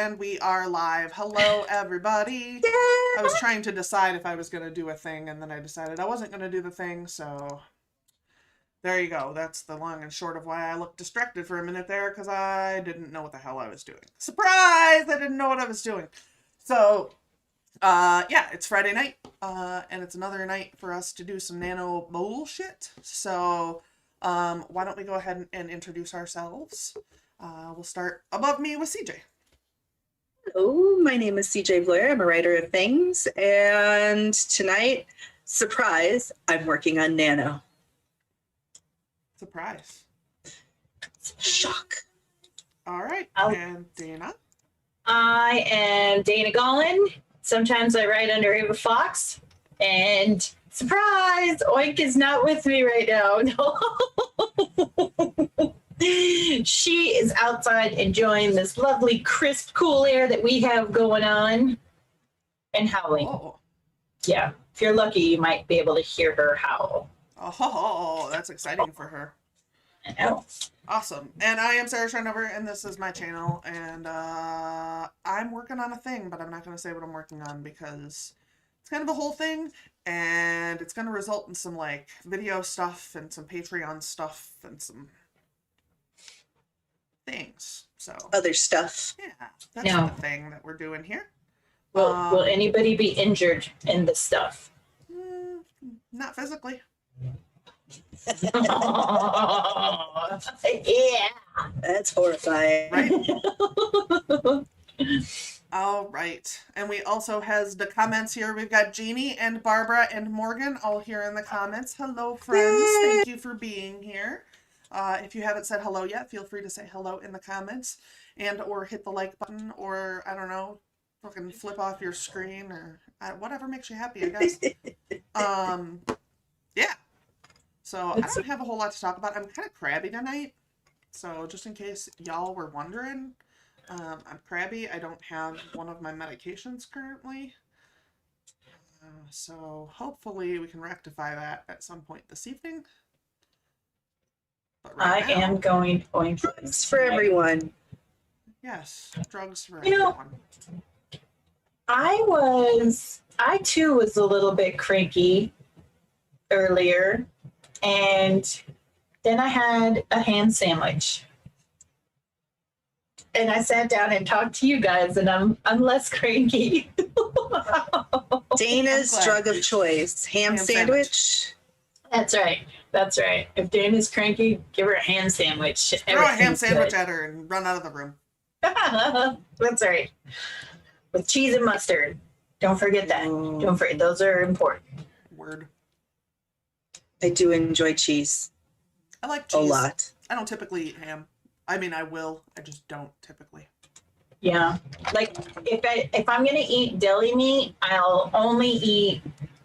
And we are live. Hello, everybody. Yeah. I was trying to decide if I was going to do a thing, and then I decided I wasn't going to do the thing, so there you go. That's the long and short of why I looked distracted for a minute there, because I didn't know what the hell I was doing. Surprise! I didn't know what I was doing. So, yeah, it's Friday night, and it's another night for us to do some nano bullshit. So, why don't we go ahead and introduce ourselves? We'll start above me with CJ. Hello, my name is CJ Blair. I'm a writer of things, and tonight, surprise, I'm working on Nano. Surprise. Shock. All right, and Dana? I am Dana Gollin. Sometimes I write under Ava Fox, and surprise, Oink is not with me right now. No. She is outside enjoying this lovely, crisp, cool air that we have going on and howling. Oh. Yeah, if you're lucky, you might be able to hear her howl. Oh, that's exciting for her. I know. Awesome. And I am Sarah Schrenover, and this is my channel, and I'm working on a thing, but I'm not going to say what I'm working on because it's kind of a whole thing, and it's going to result in some, like, video stuff and some Patreon stuff and some things. So Other stuff. yeah, that's the thing that we're doing here. Will anybody be injured in this stuff? Not physically. Yeah. That's horrifying. Right? All right. And we also has the comments here. We've got Jeannie and Barbara and Morgan all here in the comments. Hello, friends. Thank you for being here. If you haven't said hello yet, feel free to say hello in the comments and or hit the like button or, I don't know, fucking flip off your screen or whatever makes you happy, I guess. Yeah. So I don't have a whole lot to talk about. I'm kind of crabby tonight. So just in case y'all were wondering, I'm crabby. I don't have one of my medications currently. So hopefully we can rectify that at some point this evening. But right I am going Oink. Drugs for everyone. Yes, drugs for You know, everyone. I too was a little bit cranky earlier, and then I had a ham sandwich. And I sat down and talked to you guys, and I'm less cranky. Dana's I'm glad. drug of choice. Ham sandwich. That's right. That's right. If Dana's cranky, give her a ham sandwich. Throw a ham Everything's sandwich good. at her and run out of the room. That's right. With cheese and mustard. Don't forget that. Don't forget. Those are important. Word. I do enjoy cheese I like a cheese. lot. I don't typically eat ham. I mean, I will. I just don't typically. Yeah. Like if I'm gonna eat deli meat, I'll only eat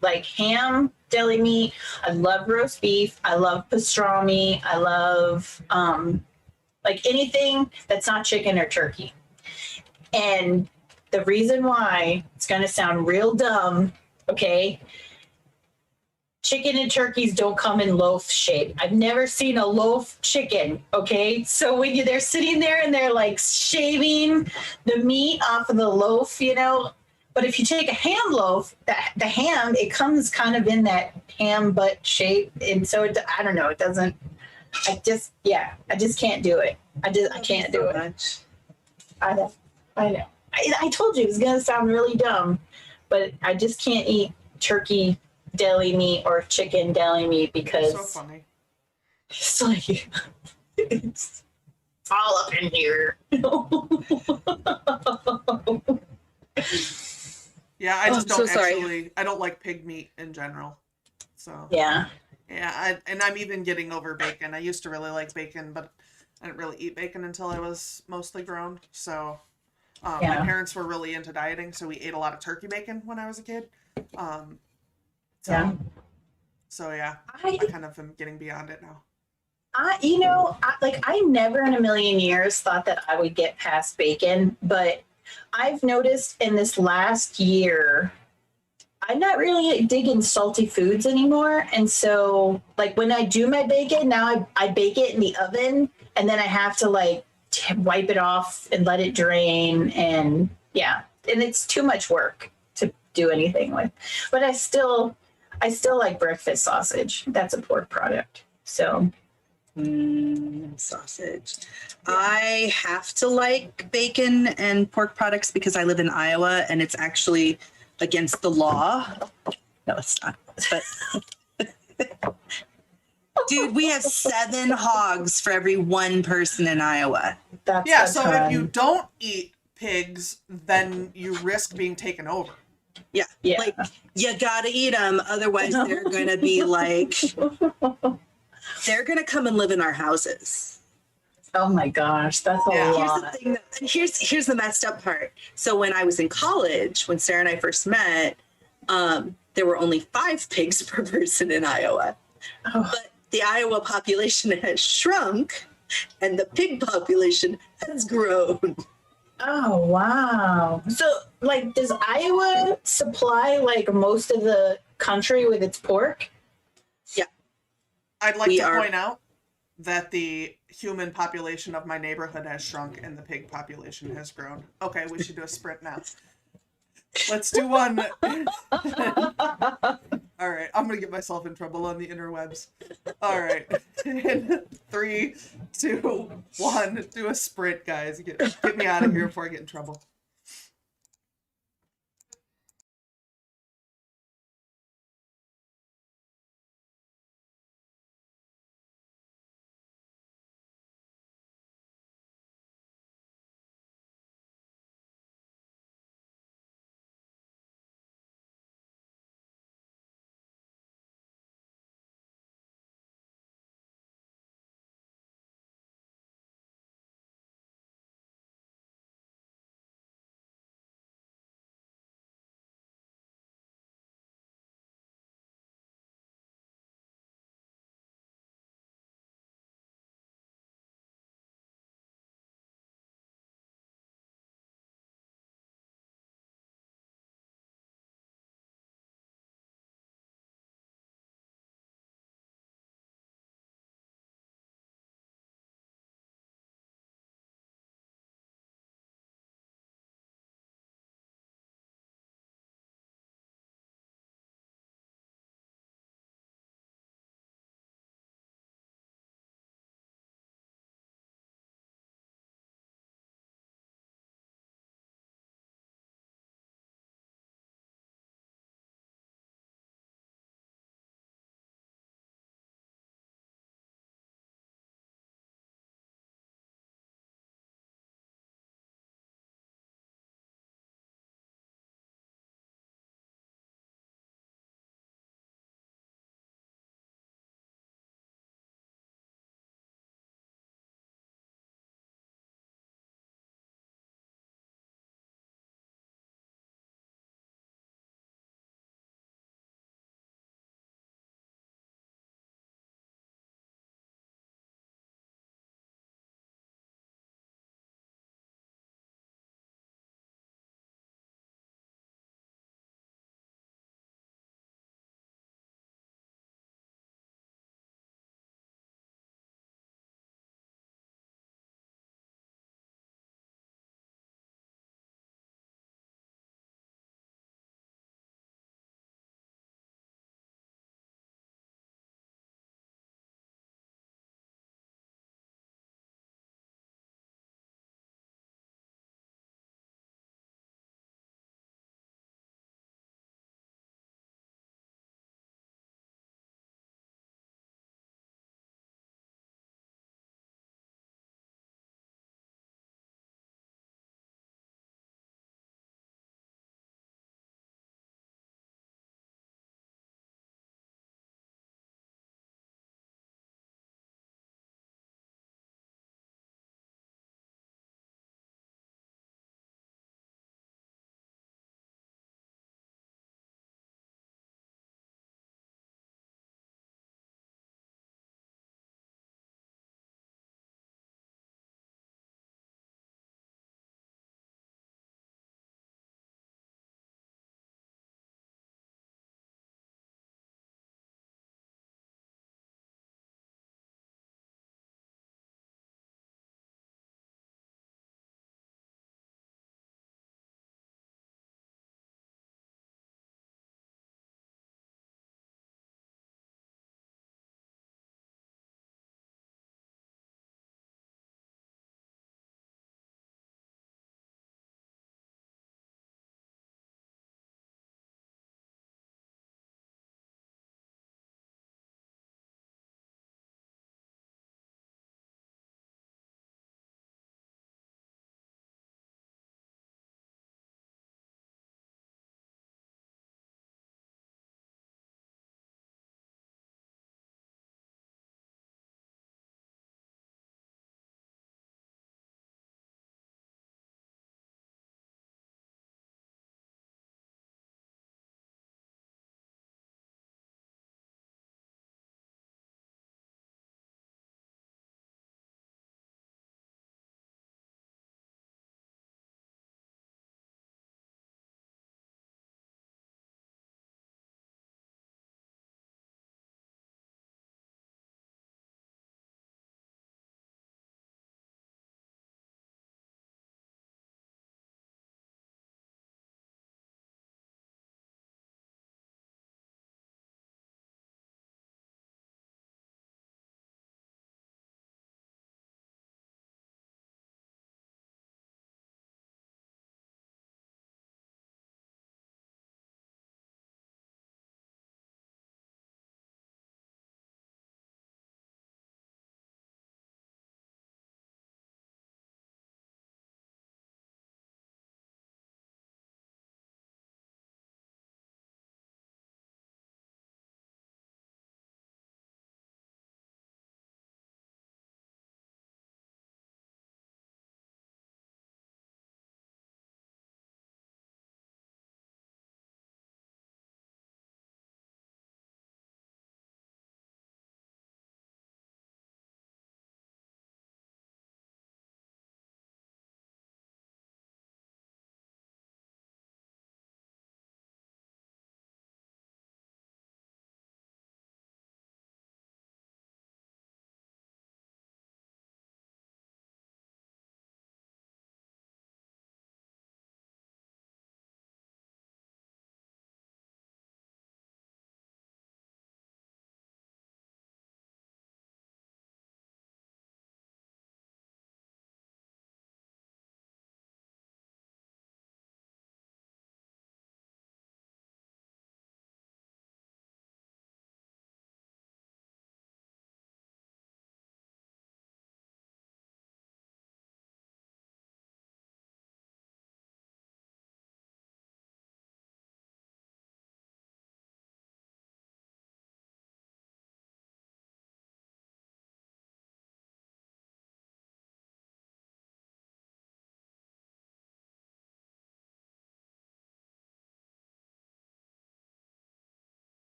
like ham, deli meat. I love roast beef. I love pastrami. I love like anything that's not chicken or turkey. And the reason why, it's gonna sound real dumb, okay? Chicken and turkeys don't come in loaf shape. I've never seen a loaf chicken, okay? So when they're sitting there and they're like shaving the meat off of the loaf, you know, but if you take a ham loaf, the ham, it comes kind of in that ham butt shape. And so I don't know, it doesn't, I just can't do it. I can't do it. Much. I know. I told you it was going to sound really dumb, but I just can't eat turkey deli meat or chicken deli meat because So funny. it's like it's all up in here. Yeah, I just I'm don't so sorry. actually. I don't like pig meat in general. So Yeah. and I'm even getting over bacon. I used to really like bacon, but I didn't really eat bacon until I was mostly grown. So my Yeah. parents were really into dieting, so we ate a lot of turkey bacon when I was a kid. Yeah. So yeah, I I kind of am getting beyond it now. I never in a million years thought that I would get past bacon, but I've noticed in this last year, I'm not really digging salty foods anymore. And so like when I do my bacon, now I bake it in the oven and then I have to like wipe it off and let it drain. And yeah, and it's too much work to do anything with. But I still like breakfast sausage. That's a pork product. So Sausage. I have to like bacon and pork products because I live in Iowa and it's actually against the law. No, it's not. But dude, we have 7 hogs for every 1 person in Iowa. that's Yeah, a so ton. if you don't eat pigs, then you risk being taken over. Yeah. Yeah. Like, you gotta eat them. Otherwise, they're gonna be like, they're gonna come and live in our houses. Oh my gosh, that's a Yeah. Here's the lot. thing. Here's the messed up part. So when I was in college, when Sarah and I first met, there were only 5 pigs per person in Iowa. Oh. But the Iowa population has shrunk, and the pig population has grown. Oh wow. So like does Iowa supply like most of the country with its pork? I'd like We to are- point out that the human population of my neighborhood has shrunk and the pig population has grown. Okay, we should do a sprint now. Let's do one. All right, I'm gonna get myself in trouble on the interwebs. All right, in 3, 2, 1, do a sprint, guys. Get me out of here before I get in trouble.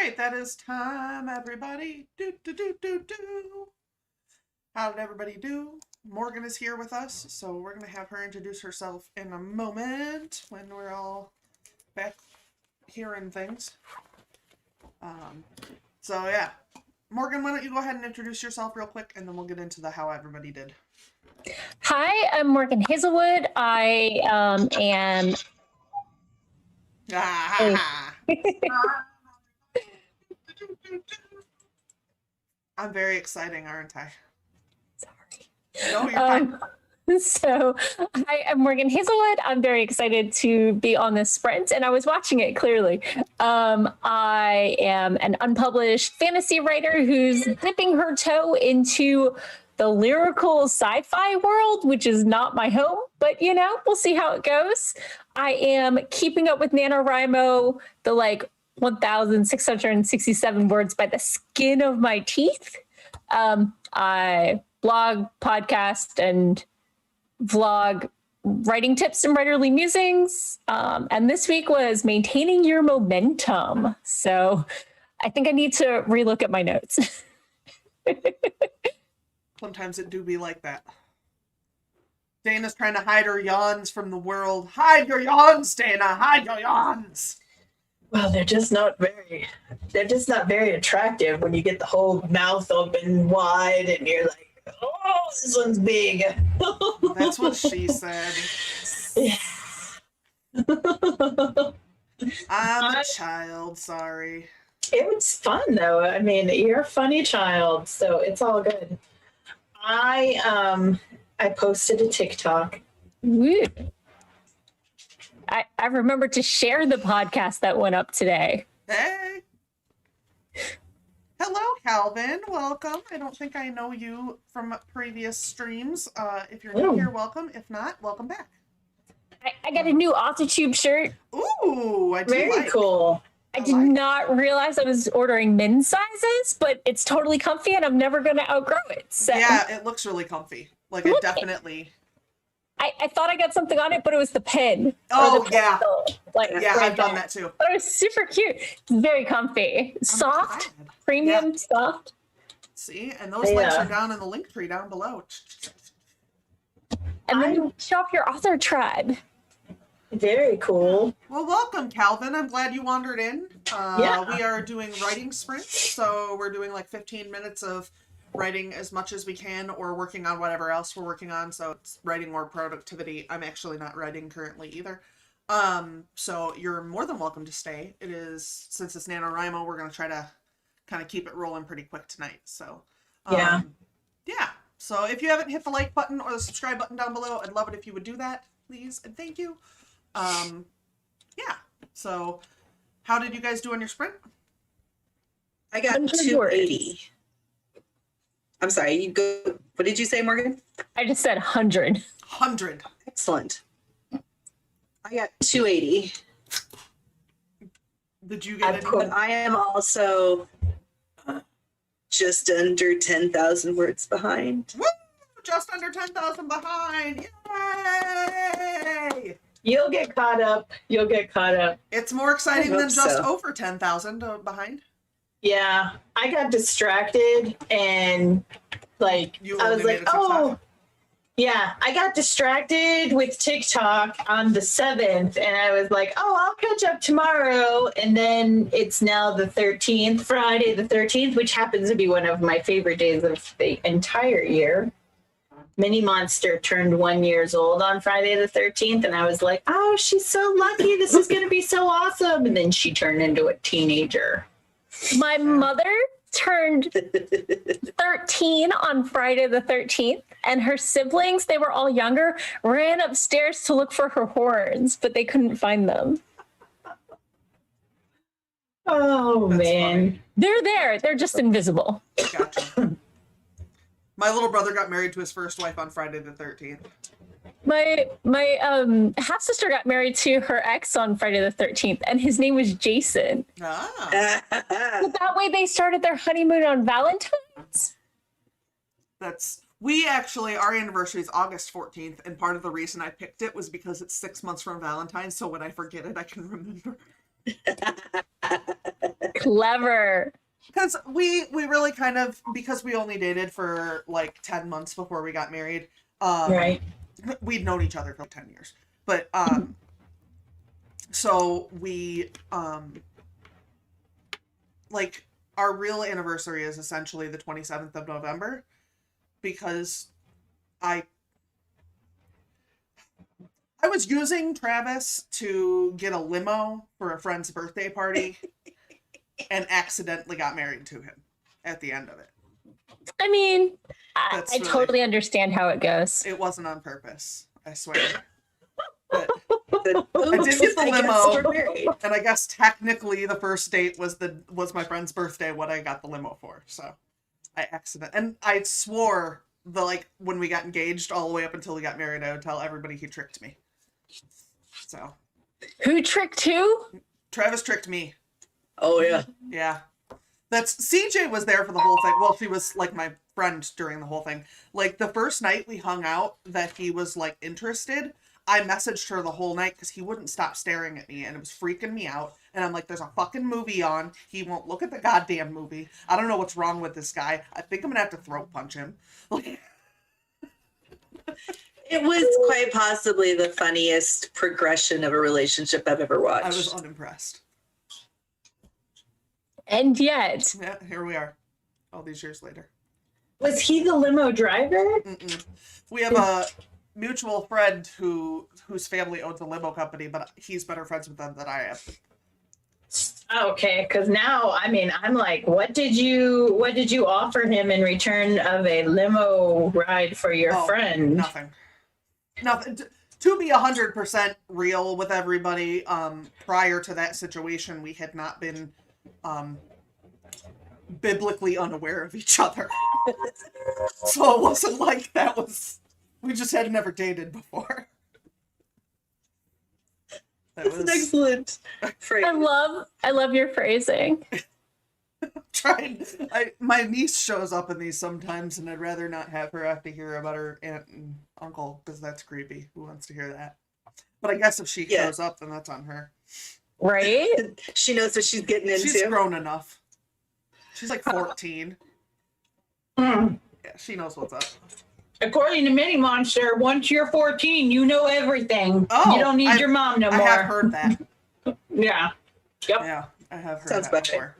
right, that is time, everybody. Do, do, do, do, do. How did everybody do? Morgan is here with us, so we're going to have her introduce herself in a moment when we're all back hearing things. So yeah. Morgan, why don't you go ahead and introduce yourself real quick, and then we'll get into the how everybody did. Hi, I'm Morgan Hazelwood. I am. I'm very exciting, aren't I? Sorry. No, you're fine. So, hi, I'm Morgan Hazelwood. I'm very excited to be on this sprint, and I was watching it clearly. I am an unpublished fantasy writer who's dipping her toe into the lyrical sci-fi world, which is not my home, but we'll see how it goes. I am keeping up with NaNoWriMo, the 1,667 words by the skin of my teeth. I blog, podcast, and vlog writing tips and writerly musings. And this week was maintaining your momentum. So I think I need to relook at my notes. Sometimes it do be like that. Dana's trying to hide her yawns from the world. Hide your yawns, Dana. Hide your yawns. Well, they're just not very attractive when you get the whole mouth open wide and you're like, oh, this one's big. That's what she said. Yeah. I'm a child, sorry. It was fun though. I mean, you're a funny child, so it's all good. I posted a TikTok. Woo. I remembered to share the podcast that went up today. Hey. Hello, Calvin. Welcome. I don't think I know you from previous streams. If you're new here, welcome. If not, welcome back. I got a new AutoTube shirt. Ooh, I do Very like. cool. I did not realize I was ordering men's sizes, but it's totally comfy and I'm never going to outgrow it. So Yeah, it looks really comfy. Like, it definitely... I thought I got something on it, but it was the pen. Oh, the yeah. pencil, Yeah, right I've done there. that too. But it was super cute. It's very comfy. Soft, glad. premium, soft. See? And those links are down in the link tree down below. And then you show off your author tribe. Very cool. Well, welcome, Calvin. I'm glad you wandered in. We are doing writing sprints, so we're doing 15 minutes of writing as much as we can or working on whatever else we're working on. So it's writing or productivity. I'm actually not writing currently either. So you're more than welcome to stay. It is, since it's NaNoWriMo, we're going to try to kind of keep it rolling pretty quick tonight. So, yeah. So if you haven't hit the like button or the subscribe button down below, I'd love it if you would do that, please. And thank you. Yeah. So how did you guys do on your sprint? I got 280. I'm sorry, you go. What did you say, Morgan? I just said 100. 100. Excellent. I got 280. Did you get But I am also just under 10,000 words behind. Woo! Just under 10,000 behind. Yay! You'll get caught up. It's more exciting than just so. over 10,000 behind. Yeah, I got distracted and I was like, oh, yeah, I got distracted with TikTok on the 7th and I was like, oh, I'll catch up tomorrow. And then it's now the 13th, Friday the 13th, which happens to be one of my favorite days of the entire year. Mini Monster turned 1 year old on Friday the 13th. And I was like, oh, she's so lucky. This is going to be so awesome. And then she turned into a teenager. My mother turned 13 on Friday the 13th, and her siblings, they were all younger, ran upstairs to look for her horns, but they couldn't find them. Oh, That's man. funny. They're there. They're just invisible. Gotcha. My little brother got married to his first wife on Friday the 13th. My half sister got married to her ex on Friday the 13th, and his name was Jason. Ah. So that way they started their honeymoon on Valentine's. We actually, our anniversary is August 14th, and part of the reason I picked it was because it's 6 months from Valentine's, so when I forget it, I can remember. Clever. Because we really kind of, because we only dated for like 10 months before we got married. Right. We'd known each other for 10 years. But, so we, like, our real anniversary is essentially the 27th of November. Because I was using Travis to get a limo for a friend's birthday party and accidentally got married to him at the end of it. I mean, I That's really- totally understand how it goes. It wasn't on purpose, I swear. But I did get the limo, and I guess technically the first date was my friend's birthday, what I got the limo for. So I and I swore when we got engaged all the way up until we got married, I would tell everybody he tricked me. So Who tricked who? Travis tricked me. Oh yeah. Yeah. That's CJ was there for the whole thing. Well, she was like my friend during the whole thing. Like the first night we hung out that he was like interested, I messaged her the whole night because he wouldn't stop staring at me and it was freaking me out. And I'm like, there's a fucking movie on. He won't look at the goddamn movie. I don't know what's wrong with this guy. I think I'm gonna have to throat punch him. It was quite possibly the funniest progression of a relationship I've ever watched. I was unimpressed. And yet, Yeah, here we are. All these years later. Was he the limo driver? Mm-mm. We have a mutual friend whose family owns a limo company, but he's better friends with them than I am. Okay, because now I'm like, what did you offer him in return of a limo ride for your friend? Nothing. To be 100% real with everybody, prior to that situation, we had not been biblically unaware of each other. So it wasn't like we just had never dated before. That's an excellent phrase. I love your phrasing. My niece shows up in these sometimes, and I'd rather not have her have to hear about her aunt and uncle, because that's creepy. Who wants to hear that? But I guess if she shows up, then that's on her. Right? She knows what she's getting into. She's grown enough. She's like 14. Mm. Yeah, she knows what's up. According to Mini Monster, once you're 14, you know everything. Oh, you don't need your mom no more. I have heard that. Yeah. Yep. Yeah, I have heard Sounds that better. before.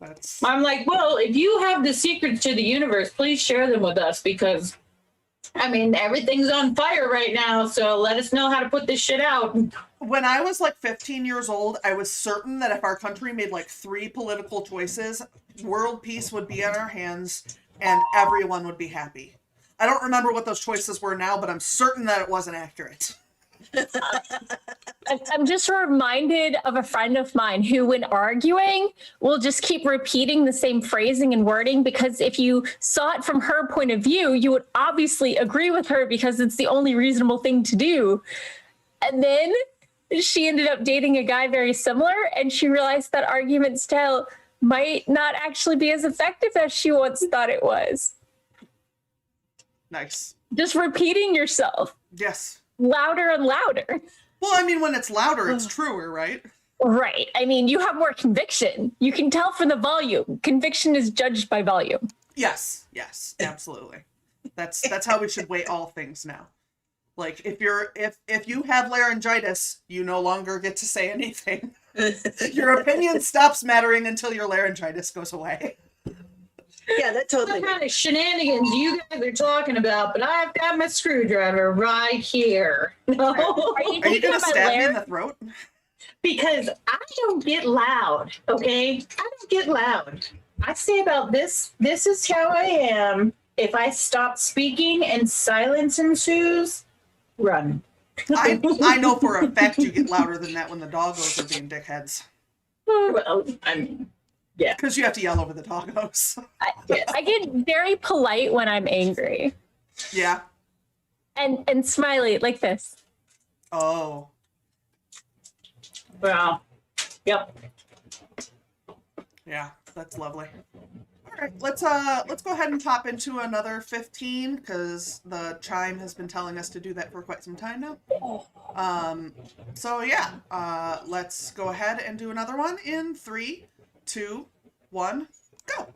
That's... I'm like, well, if you have the secrets to the universe, please share them with us because, everything's on fire right now. So let us know how to put this shit out. When I was like 15 years old, I was certain that if our country made like 3 political choices, world peace would be in our hands and everyone would be happy. I don't remember what those choices were now, but I'm certain that it wasn't accurate. I'm just reminded of a friend of mine who, when arguing, will just keep repeating the same phrasing and wording because if you saw it from her point of view, you would obviously agree with her because it's the only reasonable thing to do. And then she ended up dating a guy very similar, and she realized that argument style might not actually be as effective as she once thought it was. Nice. Just repeating yourself. Yes. Louder and louder. Well, when it's louder, it's truer, right? Right. You have more conviction. You can tell from the volume. Conviction is judged by volume. Yes, absolutely. That's how we should weigh all things now. Like if you have laryngitis, you no longer get to say anything. Your opinion stops mattering until your laryngitis goes away. Yeah, that totally. What kind of shenanigans you guys are talking about? But I've got my screwdriver right here. No, Are you Are you thinking gonna of my stab me in larynx? the throat? because I don't get loud. Okay, I don't get loud. I say about this. This is how I am. If I stop speaking and silence ensues, run. I know for a fact you get louder than that when the doggos are being dickheads. Well, yeah. Because you have to yell over the doggos. I get very polite when I'm angry. Yeah. And smiley like this. Oh. Well, yep. Yeah, that's lovely. All right, let's go ahead and hop into another 15 because the chime has been telling us to do that for quite some time now. So yeah, let's go ahead and do another one in 3, 2, 1, go.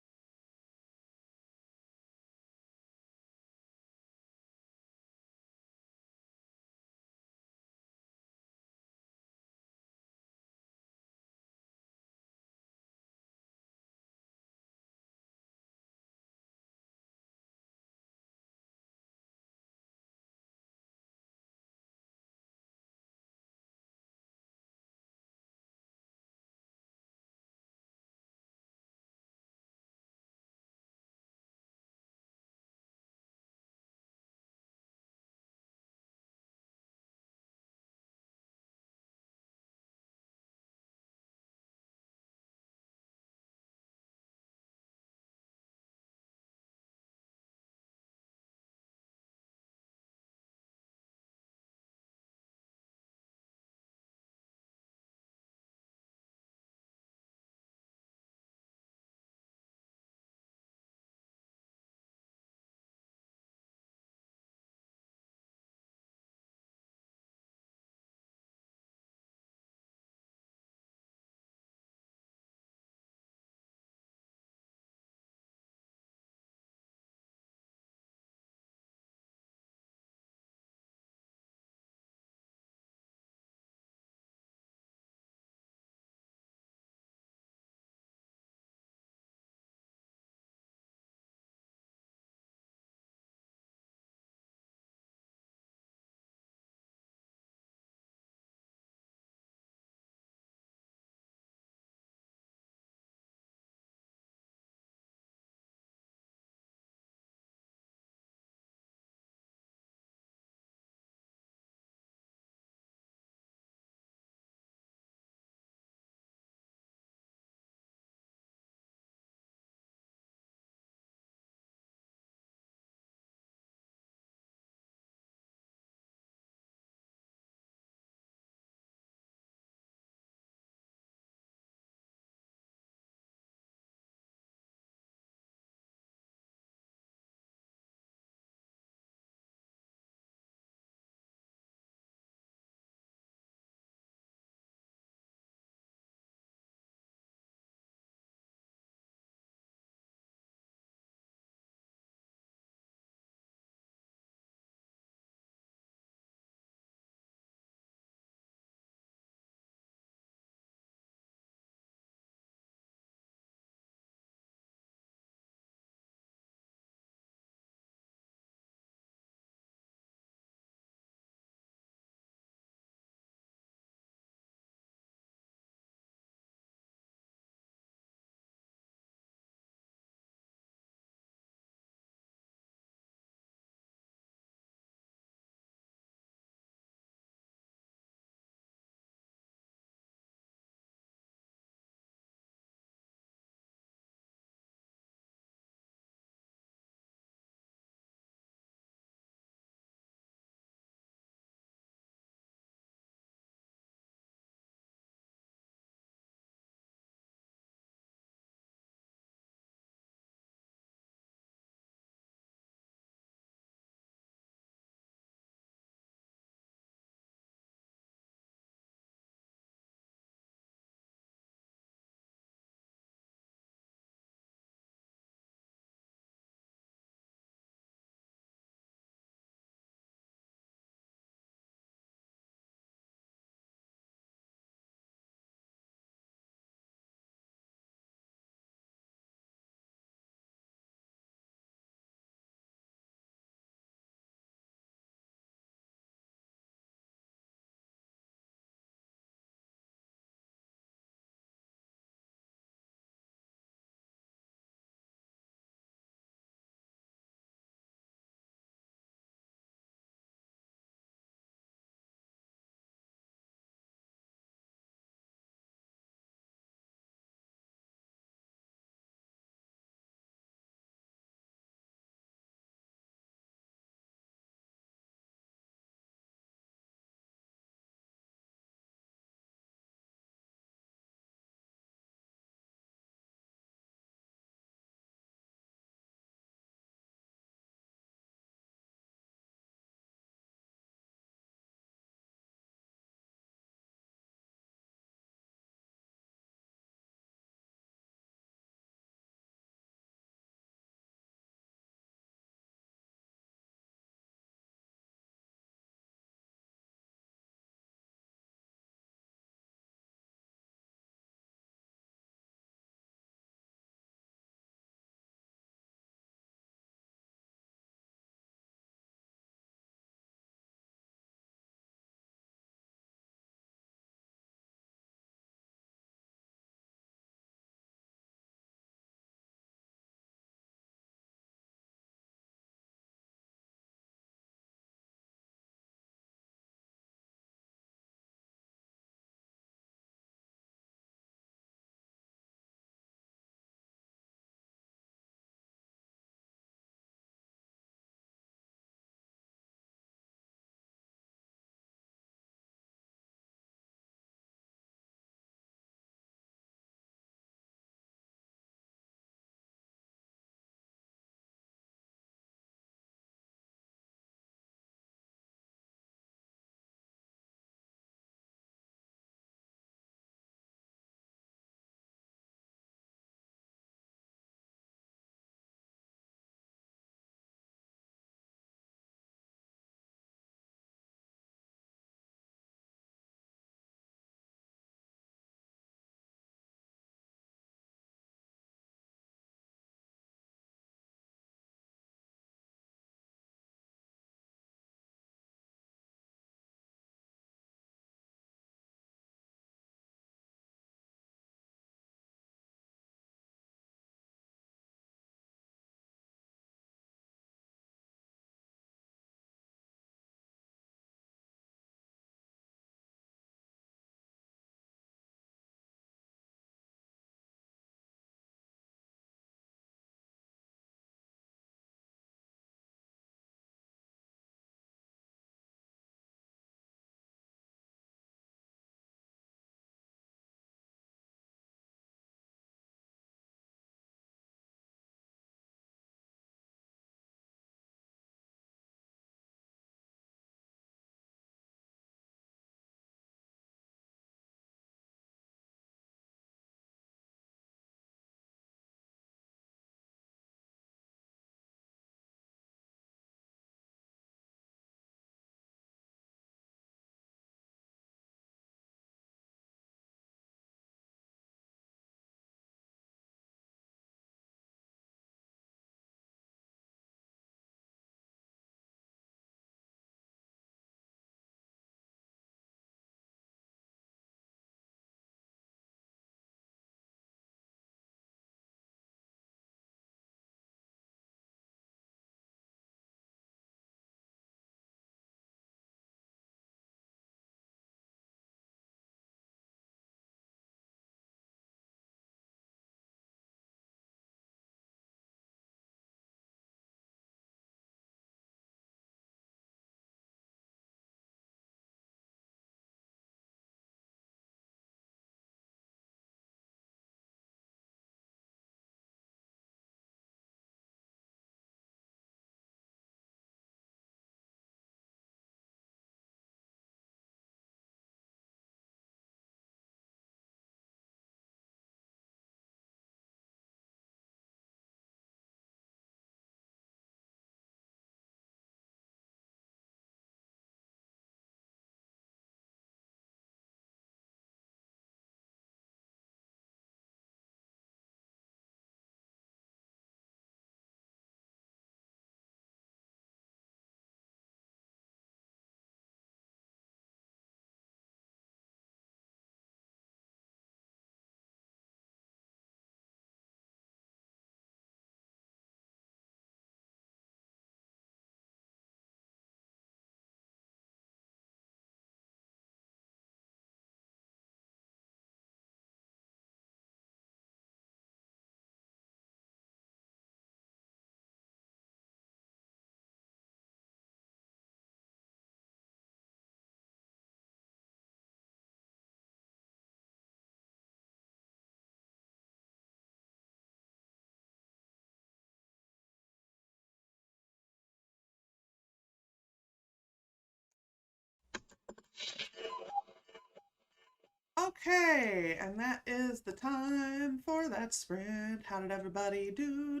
Okay, and that is the time for that spread. How did everybody do?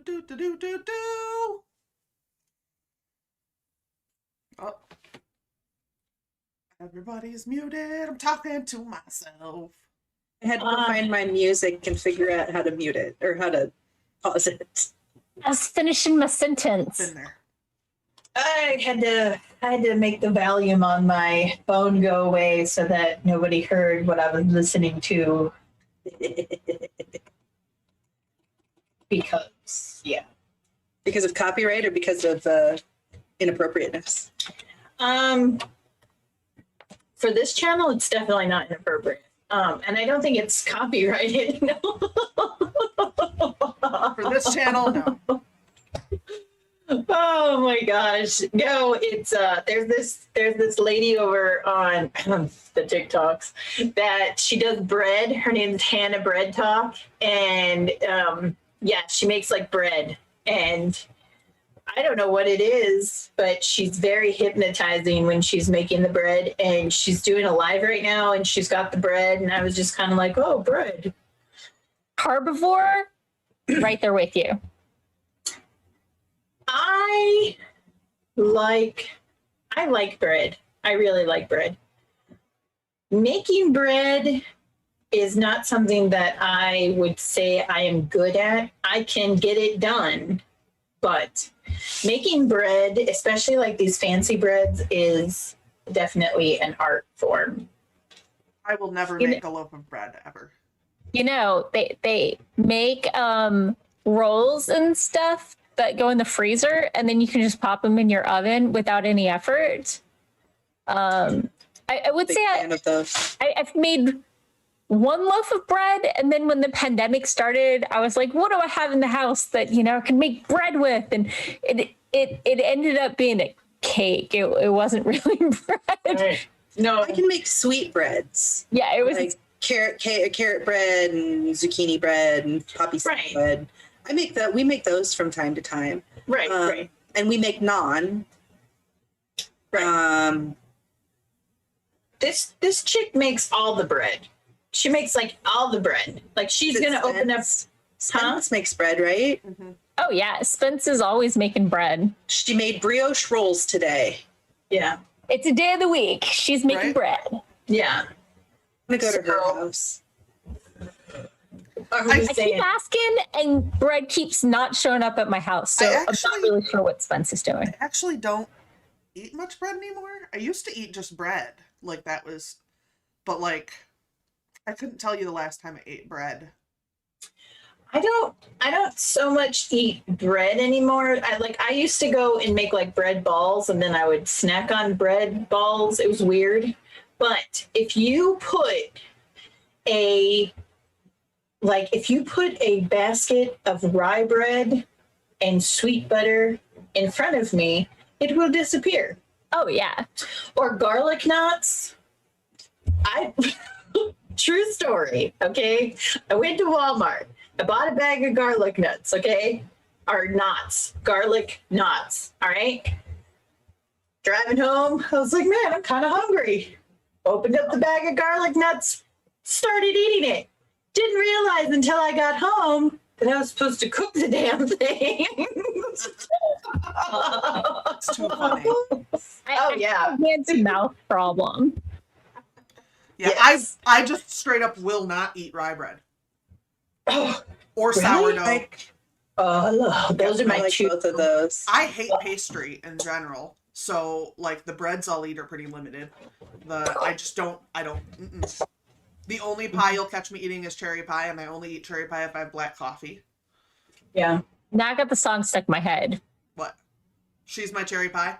Oh, everybody's muted. I'm talking to myself. I had to go find my music and figure out how to mute it or how to pause it. I was finishing my sentence. Been there. I had to make the volume on my phone go away so that nobody heard what I was listening to. Because Because of copyright or because of inappropriateness? For this channel, it's definitely not inappropriate. And I don't think it's copyrighted. For this channel, no. Oh my gosh. No, it's there's this lady over on the TikToks that she does bread. Her name's Hannah Bread Talk. And yeah, she makes like bread. And I don't know what it is, but she's very hypnotizing when she's making the bread. And she's doing a live right now and she's got the bread. And I was just kind of like, oh, bread. Herbivore, right there with you. I like bread. I really like bread. Making bread is not something that I would say I am good at. I can get it done, but making bread, especially like these fancy breads, is definitely an art form. I will never make a loaf of bread ever. You know, they make rolls and stuff that go in the freezer, and then you can just pop them in your oven without any effort. I would say I've made one loaf of bread, and then when the pandemic started, I was like, what do I have in the house that, you know, I can make bread with? And it ended up being a cake. It wasn't really bread. Right. No, I can make sweet breads. Yeah, it was like carrot bread and zucchini bread and poppy seed bread. We make those from time to time. Right, right. And we make naan. Right. This chick makes all the bread. She makes like all the bread. Like she's gonna open up. Spence makes bread, right? Mm-hmm. Oh yeah, Spence is always making bread. She made brioche rolls today. Yeah. It's a day of the week. She's making bread. Yeah. I'm gonna go to her house. I keep asking, and bread keeps not showing up at my house. So I'm not really sure what Spence is doing. I actually don't eat much bread anymore. I used to eat just bread. Like that was, but like, I couldn't tell you the last time I ate bread. I don't so much eat bread anymore. I used to go and make like bread balls and then I would snack on bread balls. It was weird. But if you put a basket of rye bread and sweet butter in front of me, it will disappear. Oh yeah. Or garlic knots. True story, okay? I went to Walmart. I bought a bag of garlic nuts, okay? Or knots, garlic knots, all right? Driving home, I was like, man, I'm kind of hungry. Opened up the bag of garlic nuts, started eating it. Didn't realize until I got home that I was supposed to cook the damn thing. It's too funny. Oh, yeah. Hand-to-mouth problem. Yeah, Yes. I just straight up will not eat rye bread. Oh, Or really? sourdough. Those are my two. Both of those. I hate pastry in general. So, like, the breads I'll eat are pretty limited. Mm-mm. The only pie you'll catch me eating is cherry pie, and I only eat cherry pie if I have black coffee. Yeah. Now I got the song stuck in my head. What? She's my cherry pie?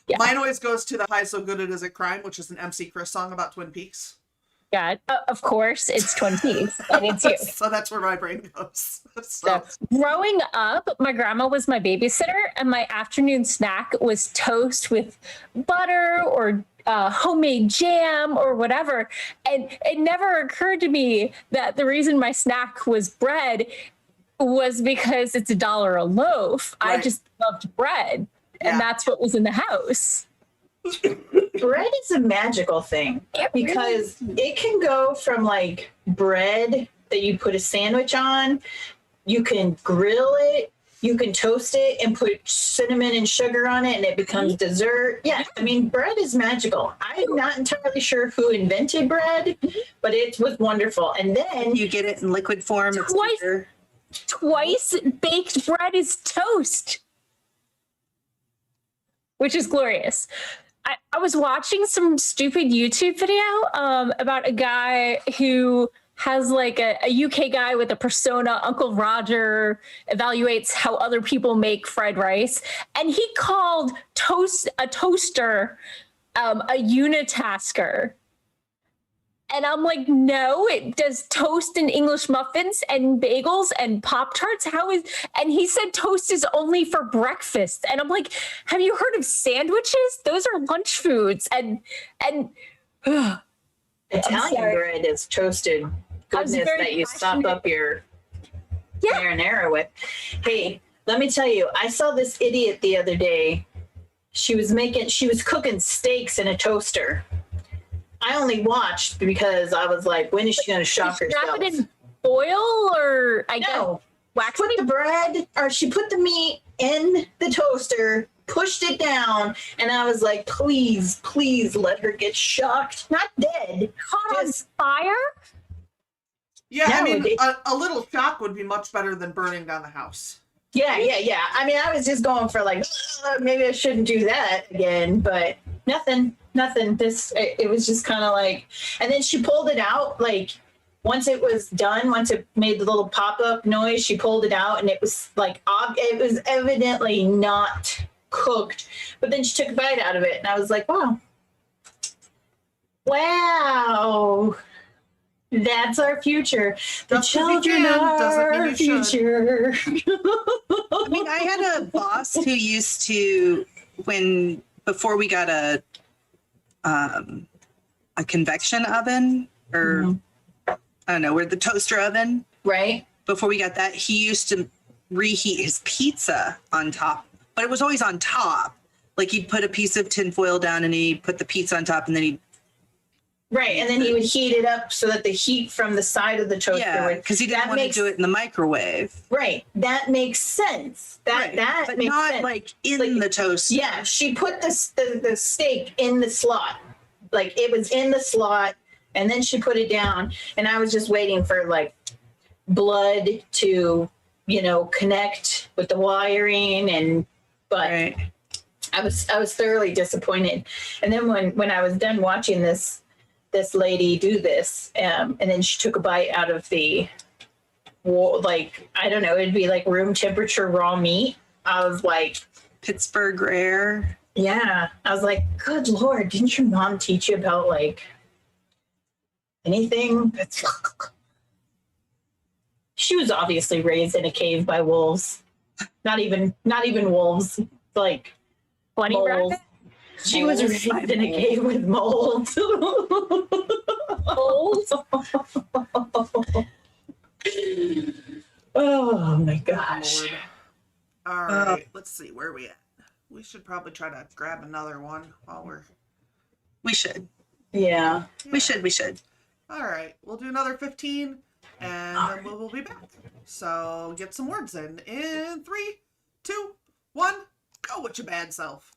Yeah. Mine always goes to the Pie So Good It Is a Crime, which is an MC Chris song about Twin Peaks. God, of course, it's Twin Peaks, and it's you. So that's where my brain goes. So, growing up, my grandma was my babysitter, and my afternoon snack was toast with butter or homemade jam or whatever. And it never occurred to me that the reason my snack was bread was because it's $1 a loaf. Right. I just loved bread, Yeah. and that's what was in the house. bread is a magical thing because it can go from like bread that you put a sandwich on, you can grill it, you can toast it and put cinnamon and sugar on it and it becomes dessert. Yeah, I mean, bread is magical. I'm not entirely sure who invented bread, but it was wonderful. And then You get it in liquid form. It's Twice. bigger. Twice baked bread is toast, which is glorious. I was watching some stupid YouTube video about a guy who has like a UK guy with a persona, Uncle Roger, evaluates how other people make fried rice. And he called a toaster a unitasker. And I'm like, no, it does toast and English muffins and bagels and Pop-Tarts. And he said toast is only for breakfast. And I'm like, have you heard of sandwiches? Those are lunch foods. And Italian bread is toasted goodness that you sop up your marinara with. Hey, let me tell you, I saw this idiot the other day. She was cooking steaks in a toaster. I only watched because I was like, when is she going to shock herself? Wrap it in foil or wax put the bread, or she put the meat in the toaster, pushed it down, and I was like, please let her get shocked. Not dead. Caught on fire? Yeah, No, I mean, a little shock would be much better than burning down the house. Yeah. I mean, I was just going for like, maybe I shouldn't do that again, but nothing. It was just kind of like, and then she pulled it out. Like once it was done, once it made the little pop-up noise, she pulled it out and it was like, it was evidently not cooked, but then she took a bite out of it. And I was like, wow. That's our future. The Just 'cause you children can are doesn't mean our you should. future. I mean, I had a boss who used to, before we got a convection oven, or I don't know, where the toaster oven, Right? before we got that, he used to reheat his pizza on top, but it was always on top. Like he'd put a piece of tin foil down and he'd put the pizza on top, and then he'd Right, and then he would heat it up so that the heat from the side of the toaster would. because he didn't want to do it in the microwave. Right, that makes sense. That but makes not sense. like in the toaster. Yeah, she put the steak in the slot, like it was in the slot, and then she put it down, and I was just waiting for like blood to connect with the wiring, but Right. I was thoroughly disappointed. And then when I was done watching this lady do this, and then she took a bite out of the like, I don't know, it'd be like room temperature raw meat. I was like, Pittsburgh rare. yeah. I was like, good Lord, didn't your mom teach you about like anything? That's she was obviously raised in a cave by wolves. Not even wolves, like Bunny moles. rabbit? She was raised in a cave with moles. Moles? Oh my gosh. Lord. All right, let's see, where are we at? We should probably try to grab another one while we're... We should. Yeah. We should. All right, we'll do another 15, and then we'll be back. So get some words in 3, 2, 1, go with your bad self.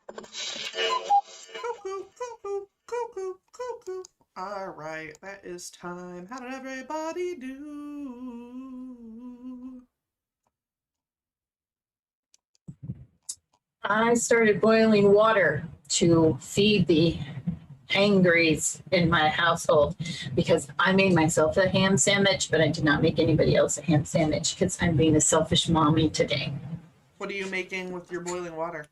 Cuckoo, cuckoo, cuckoo, cuckoo. All right, that is time. How did everybody do? I started boiling water to feed the hangries in my household because I made myself a ham sandwich, but I did not make anybody else a ham sandwich because I'm being a selfish mommy today. What are you making with your boiling water?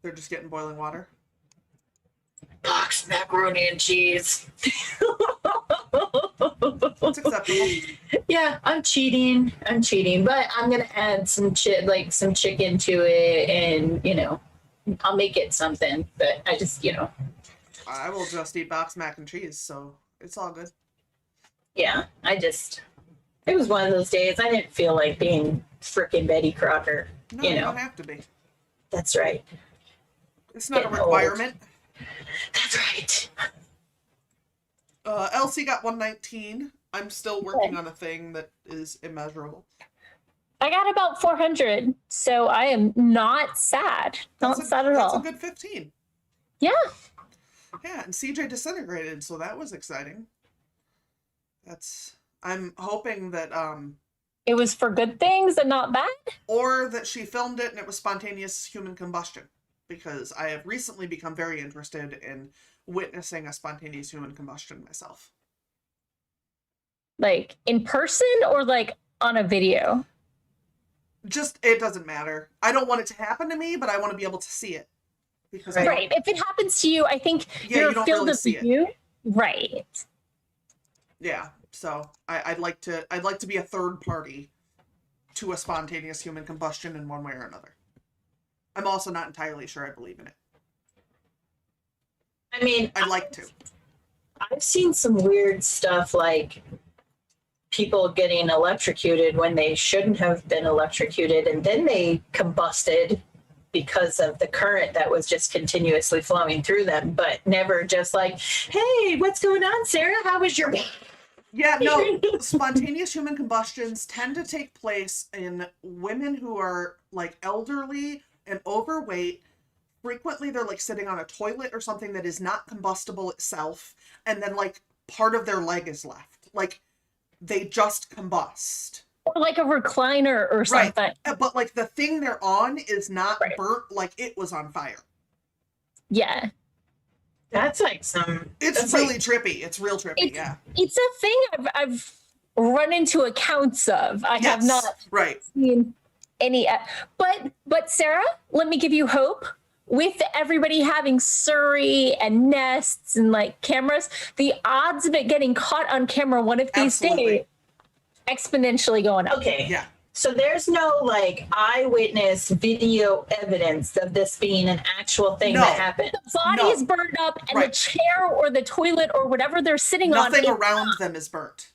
They're just getting boiling water? Box macaroni and cheese. It's acceptable. Yeah, I'm cheating, but I'm gonna add some some chicken to it, and I'll make it something. But I just, I will just eat box mac and cheese, so it's all good. yeah, it was one of those days. I didn't feel like being frickin' Betty Crocker. No, you don't have to be. That's right. It's not a Getting old. requirement. That's right. Elsie got 119. I'm still working on a thing that is immeasurable. I got about 400, so I am not sad. Not sad at That's all. a good 15. Yeah. Yeah, and CJ disintegrated, so that was exciting. I'm hoping that It was for good things and not bad. or that she filmed it and it was spontaneous human combustion, because I have recently become very interested in witnessing a spontaneous human combustion myself. Like in person or like on a video? Just, it doesn't matter. I don't want it to happen to me, but I want to be able to see it. Because I Right. If it happens to you, I think Yeah, your you don't field really of see it. view. Right. Yeah, so I'd like to be a third party to a spontaneous human combustion in one way or another. I'm also not entirely sure I believe in it. I mean, I'd like to. I've seen some weird stuff like people getting electrocuted when they shouldn't have been electrocuted, and then they combusted because of the current that was just continuously flowing through them, but never just like, hey, what's going on, Sarah? How was your... Yeah, no, spontaneous human combustions tend to take place in women who are like elderly and overweight. Frequently they're like sitting on a toilet or something that is not combustible itself, and then like part of their leg is left. Like they just combust. Or like a recliner or Right. something. But like the thing they're on is not Right. burnt, like it was on fire. Yeah. That's like some... It's that's really like- trippy. It's real trippy, yeah. It's a thing I've run into accounts of. I have Yes, not right. seen any. But Sarah, let me give you hope. With everybody having Surrey and Nests and like cameras, the odds of it getting caught on camera one of these Absolutely. days exponentially going up. Okay. Yeah. So there's no like eyewitness video evidence of this being an actual thing No. that happened. The body No. is burned up, and Right. the chair or the toilet or whatever they're sitting Nothing on, around them is burnt.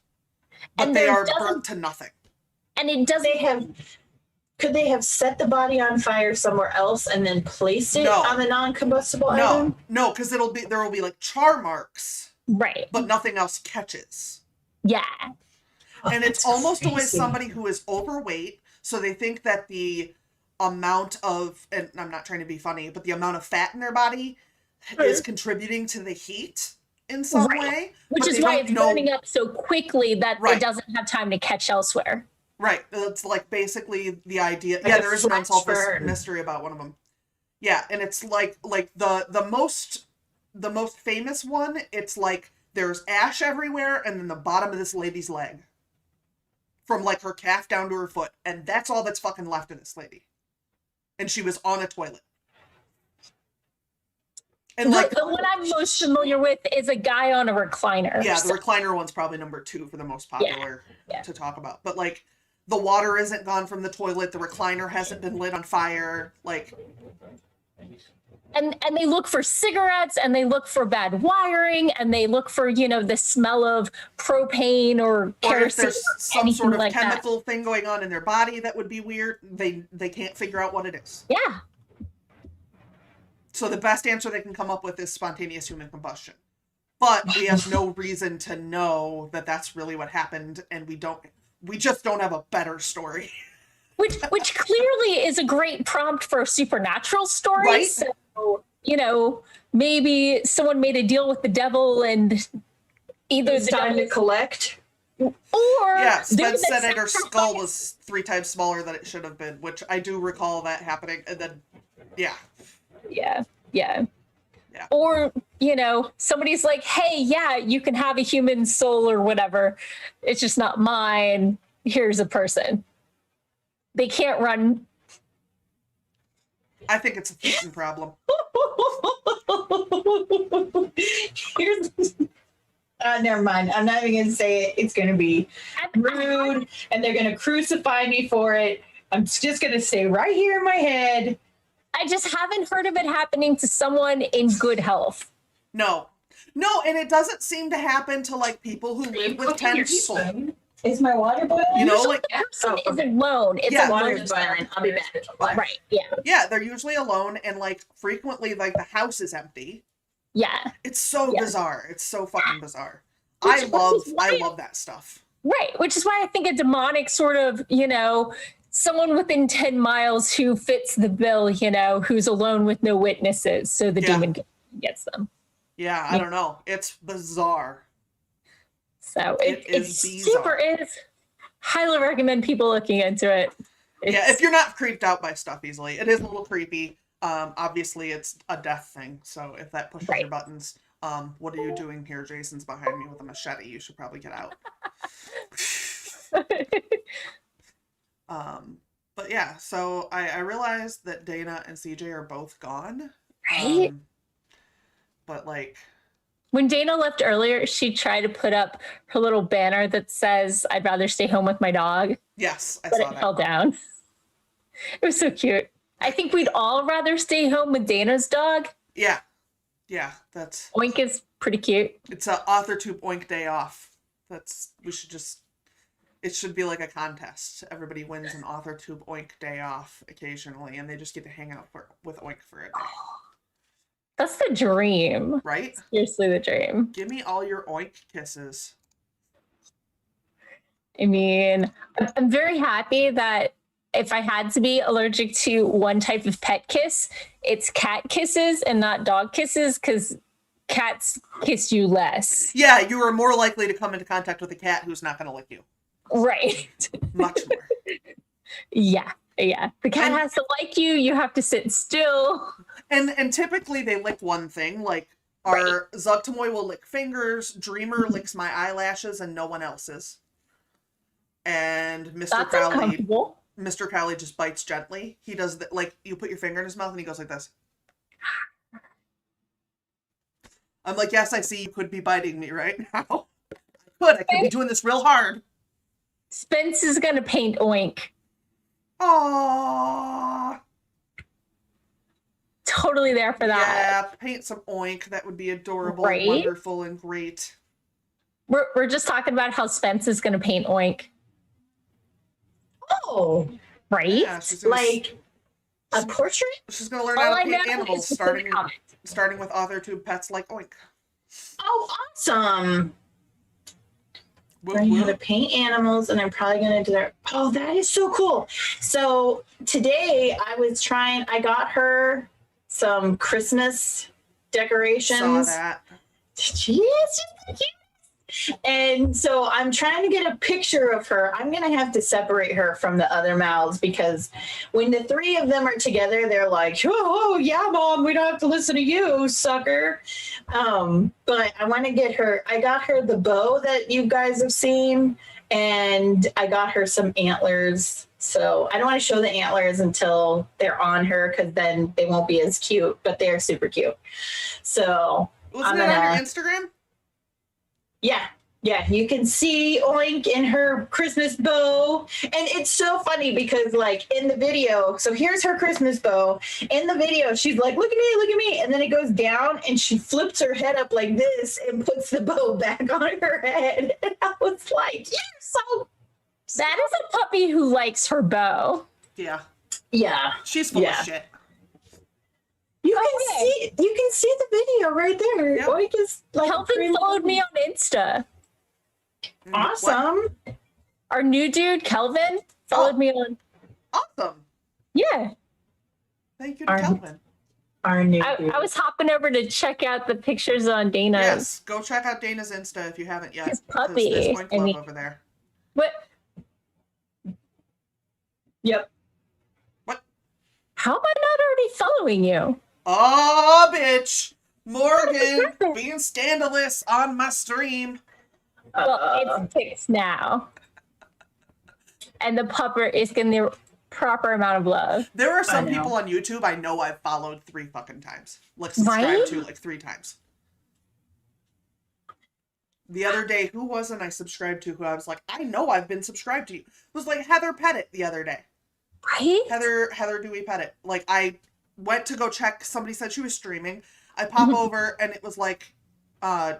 But And they there are doesn't- burnt to nothing. and it doesn't. Could they have set the body on fire somewhere else and then placed it No. on the non-combustible item? No, because there will be like char marks, Right. but nothing else catches. Yeah. Oh, And it's that's almost always crazy. somebody who is overweight, so they think that the amount of, and I'm not trying to be funny, but the amount of fat in their body is contributing to the heat in some Right. way. Which but is they why don't it's know- burning up so quickly that Right. it doesn't have time to catch elsewhere. Right. It's like basically the idea. Like Yeah, a there is an flash unsolved burn. mystery about one of them. Yeah, and it's like the most famous one. It's like there's ash everywhere, and then the bottom of this lady's leg, from like her calf down to her foot, and that's all that's fucking left of this lady. And she was on a toilet. And like, The one I'm most familiar with is a guy on a recliner. yeah, the So- recliner one's probably number 2 for the most popular yeah. to talk about. But like, the water isn't gone from the toilet. The recliner hasn't been lit on fire. Like, and they look for cigarettes, and they look for bad wiring, and they look for the smell of propane or or if kerosene there's or some anything sort of like that. chemical thing going on in their body that would be weird, they can't figure out what it is. Yeah. So the best answer they can come up with is spontaneous human combustion. But we have no reason to know that that's really what happened, and we just don't have a better story. which clearly is a great prompt for a supernatural story. Right. So, maybe someone made a deal with the devil and either It's the time to devil collect. or Yeah, they're Spence the said her skull sacrifice. was 3 times smaller than it should have been, which I do recall that happening. And then, yeah. Yeah. Yeah. Or, somebody's like, hey, yeah, you can have a human soul or whatever. It's just not mine. Here's a person. They can't run. I think it's a Thetan problem. Here's. Never mind. I'm not even gonna say it. It's gonna be rude, and they're gonna crucify me for it. I'm just gonna stay right here in my head. I just haven't heard of it happening to someone in good health. No, and it doesn't seem to happen to like people who live with 10 people. Is my water boiling? Like The person is alone. It's Yeah. a Water's lone boiling. I'll be back. Right. Yeah. yeah, they're usually alone, and like frequently, like the house is empty. Yeah. It's so Yeah. bizarre. It's so fucking bizarre. Which I is love why- that stuff. Right. Which is why I think a demonic sort of, someone within 10 miles who fits the bill, who's alone with no witnesses. So the Yeah. demon gets them. Yeah, I don't know. It's bizarre. So It is it's bizarre. super is. Highly recommend people looking into it. Yeah, if you're not creeped out by stuff easily, it is a little creepy. Obviously it's a death thing, so if that pushes your Right. buttons, what are you doing here? Jason's behind me with a machete. You should probably get out. But yeah, so I realized that Dana and CJ are both gone. Right? But like, When Dana left earlier, she tried to put up her little banner that says, I'd rather stay home with my dog, yes, I but saw it that. fell down. It was so cute. I think we'd all rather stay home with Dana's dog. Yeah, that's Oink is pretty cute. it's a author tube oink day off. It should be like a contest. Everybody wins an author tube oink day off occasionally, and they just get to hang out with oink for a day, That's the dream. right? Seriously, the dream. Give me all your oink kisses. I mean, I'm very happy that if I had to be allergic to one type of pet kiss, it's cat kisses and not dog kisses, because cats kiss you less. Yeah, you are more likely to come into contact with a cat who's not going to lick you. Right. Much more. Yeah. The cat And- has to like you. You have to sit still. And typically they lick one thing. Like our Zugtamoy will lick fingers. Dreamer licks my eyelashes and no one else's. And Mr. That's Crowley, uncomfortable. Mr. Crowley just bites gently. He does like you put your finger in his mouth and he goes like this. I'm like, yes, I see you could be biting me right now. I could be doing this real hard. Spence is going to paint Oink. Aww. Totally there for that. Yeah, paint some oink. That would be adorable, Right? and wonderful, and great. We're just talking about how Spence is going to paint Oink. Oh, Right? Yeah, she's gonna, like a portrait? she's gonna learn All how I to know paint animals, is starting comment. with author tube pets like oink. Oh, awesome. Whoop, Learning how to whoop. paint animals, and I'm probably gonna do that. Oh, that is so cool. So today I got her some Christmas decorations. Saw that. She is just the cutest. And so I'm trying to get a picture of her. I'm gonna have to separate her from the other mouths, because when the three of them are together, they're like, oh yeah, mom, we don't have to listen to you, sucker. But I want to get her. I got her the bow that you guys have seen, and I got her some antlers. So I don't want to show the antlers until they're on her, because then they won't be as cute, but they're super cute. So Wasn't I'm it on gonna- your Instagram? yeah, you can see Oink in her Christmas bow. And it's so funny because, like, in the video, so here's her Christmas bow. In the video, she's like, look at me. And then it goes down and she flips her head up like this and puts the bow back on her head. And I was like, you're so. That is a puppy who likes her bow. Yeah, Yeah. she's full Yeah. of shit. You can see the video right there. Yep. Oink is like Kelvin followed me on Insta. What? awesome. Our new dude, Kelvin, followed me on. Awesome. Yeah. Thank you to Kelvin. Our new I was hopping over to check out the pictures on Dana's. Yes, go check out Dana's Insta if you haven't yet. His 'cause puppy. There's Point I Club mean- over there. What? Yep. How am I not already following you? Oh, bitch! Morgan being scandalous on my stream. Well, it's 6 now. And the pupper is getting the proper amount of love. There are some know. people on YouTube I know I've followed 3 fucking times. Like, subscribed Right? to like 3 times. The other day, who wasn't I subscribed to who I was like, I know I've been subscribed to you? It was like Heather Pettit the other day. Right? Heather Dewey Pettit. Like, I went to go check. Somebody said she was streaming. I pop over and it was like,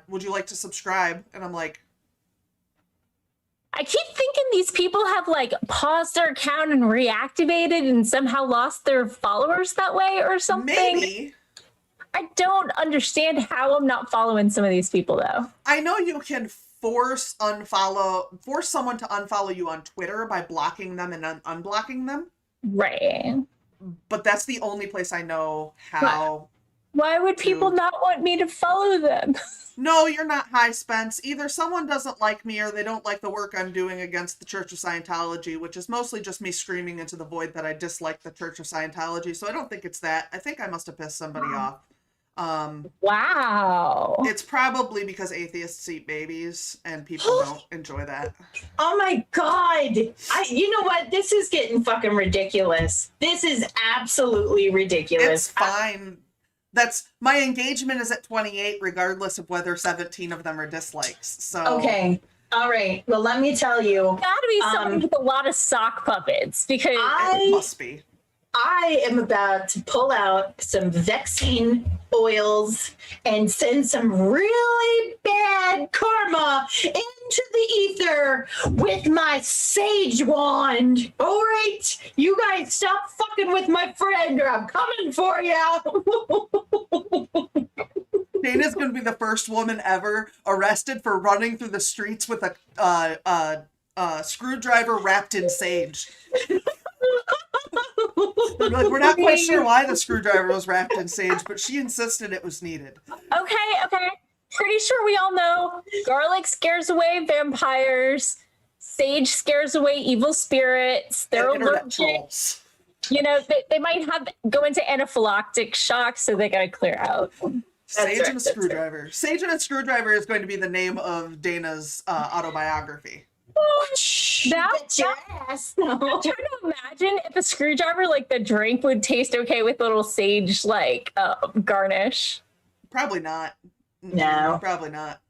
would you like to subscribe? And I'm like, I keep thinking these people have like paused their account and reactivated and somehow lost their followers that way or something. maybe. I don't understand how I'm not following some of these people though. I know you can force someone to unfollow you on Twitter by blocking them and unblocking them. Right. But that's the only place I know how. Why would people not want me to follow them? No, you're not high, Spence. Either someone doesn't like me or they don't like the work I'm doing against the Church of Scientology, which is mostly just me screaming into the void that I dislike the Church of Scientology. So I don't think it's that. I think I must have pissed somebody off. Wow. It's probably because atheists eat babies and people don't enjoy that. Oh my God. You know what? This is getting fucking ridiculous. This is absolutely ridiculous. It's fine. That's my engagement is at 28, regardless of whether 17 of them are dislikes. So Okay. All right. Well, let me tell you, Gotta be someone with a lot of sock puppets because it must be. I am about to pull out some vexing oils and send some really bad karma into the ether with my sage wand. All right, you guys stop fucking with my friend or I'm coming for you. Dana's going to be the first woman ever arrested for running through the streets with a screwdriver wrapped in sage. They're like, we're not quite sure why the screwdriver was wrapped in sage, but she insisted it was needed. okay. Pretty sure we all know garlic scares away vampires, sage scares away evil spirits. They're And internet allergic. trolls. You know, they might go into anaphylactic shock, so they gotta clear out. Sage right, and a that's screwdriver. Sage and a screwdriver is going to be the name of Dana's autobiography. Bet your ass. I'm trying to imagine if a screwdriver, like the drink, would taste okay with little sage, like garnish. Probably not. No. Probably not.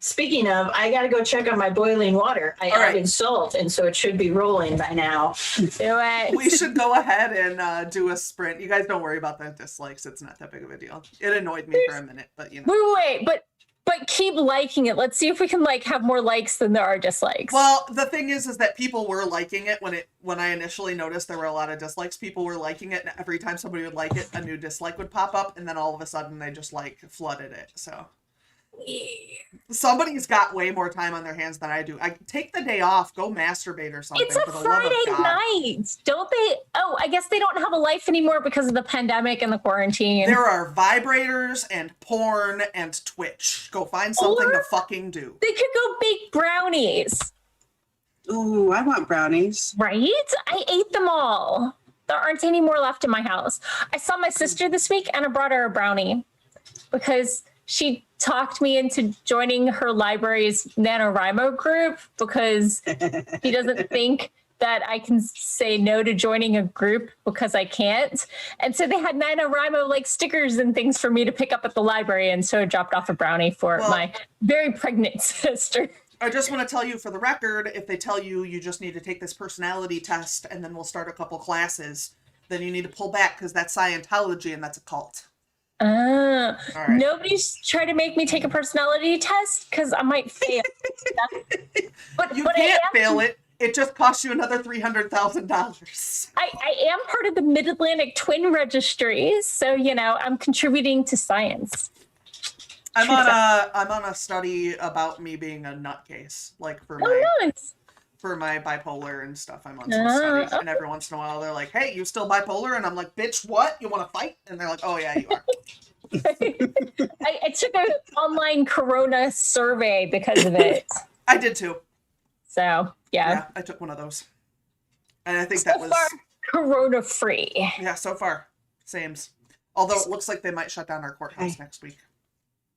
Speaking of, I got to go check on my boiling water. I All right. added salt, and so it should be rolling by now. Do it. We should go ahead and do a sprint. You guys don't worry about the dislikes. It's not that big of a deal. It annoyed me for a minute, but you know. Wait, but keep liking it. Let's see if we can like have more likes than there are dislikes. Well, the thing is that people were liking it when I initially noticed there were a lot of dislikes. People were liking it, and every time somebody would like it, a new dislike would pop up, and then all of a sudden they just like flooded it. So somebody's got way more time on their hands than I do. I take the day off, go masturbate or something. It's a for the love Friday of God. night, don't they? Oh, I guess they don't have a life anymore because of the pandemic and the quarantine. There are vibrators and porn and Twitch. Go find something to fucking do. They could go bake brownies, Ooh, I want brownies. right? I ate them all. There aren't any more left in my house. I saw my sister this week and I brought her a brownie because she talked me into joining her library's NaNoWriMo group because she doesn't think that I can say no to joining a group because I can't. And so they had NaNoWriMo like stickers and things for me to pick up at the library. And so I dropped off a brownie for my very pregnant sister. I just want to tell you for the record, if they tell you you just need to take this personality test and then we'll start a couple classes, then you need to pull back because that's Scientology and that's a cult. All right. Nobody's tried to make me take a personality test because I might fail. but You but can't I am, fail it. It just costs you another $300,000. I am part of the Mid-Atlantic Twin Registries, so you know I'm contributing to science. I'm on a study about me being a nutcase, like for my Nice. for my bipolar and stuff. I'm on some studies, Oh. and every once in a while they're like, "Hey, you still bipolar?" And I'm like, "Bitch, what? You want to fight?" And they're like, "Oh yeah, you are." I took an online Corona survey because of it. I did too. So yeah, Yeah, I took one of those, and I think so that was far Corona free. yeah. So far, sames. Although it looks like they might shut down our courthouse next week.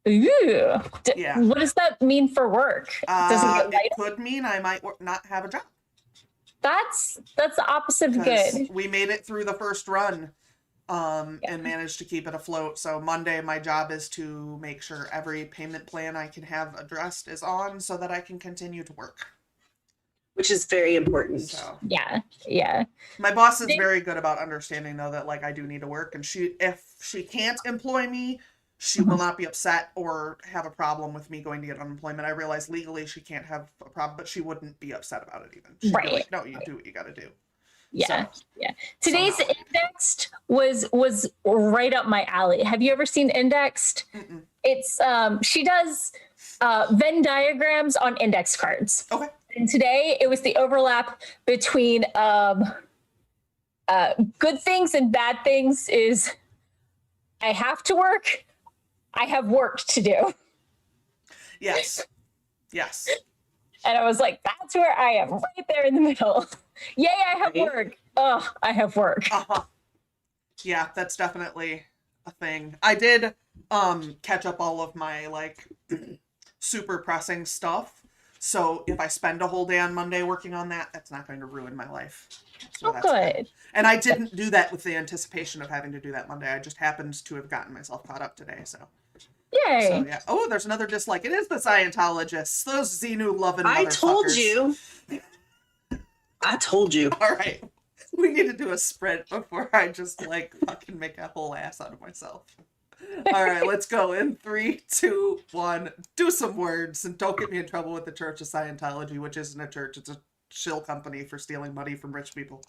Ooh. Yeah. What does that mean for work? Does it get It lighter? could mean I might not have a job. That's the opposite of Because good. we made it through the first run and managed to keep it afloat. So Monday, my job is to make sure every payment plan I can have addressed is on so that I can continue to work. Which is very important. So Yeah. my boss is very good about understanding though that like I do need to work, and if she can't employ me, she will not be upset or have a problem with me going to get unemployment. I realize legally she can't have a problem, but she wouldn't be upset about it even. She'd be Right. like, "No, you do what you got to do." Yeah. So, Yeah. Today's somehow. Indexed was right up my alley. Have you ever seen Indexed? Mm-mm. It's she does Venn diagrams on index cards. Okay. And today it was the overlap between good things and bad things is I have to work, I have work to do. Yes. Yes. And I was like, that's where I am, right there in the middle. Yay, I have Right. work. Oh, I have work. Uh-huh. Yeah, that's definitely a thing. I did catch up all of my like super pressing stuff. So if I spend a whole day on Monday working on that, that's not going to ruin my life. So Oh, that's good. And I didn't do that with the anticipation of having to do that Monday. I just happened to have gotten myself caught up today. So Yay. so yeah. Oh, there's another dislike. It is the Scientologists. Those Xenu loving motherfuckers. I told you. I told you. All right. We need to do a sprint before I just like fucking make a whole ass out of myself. All right, let's go in 3, 2, 1. Do some words and don't get me in trouble with the Church of Scientology, which isn't a church. It's a shill company for stealing money from rich people.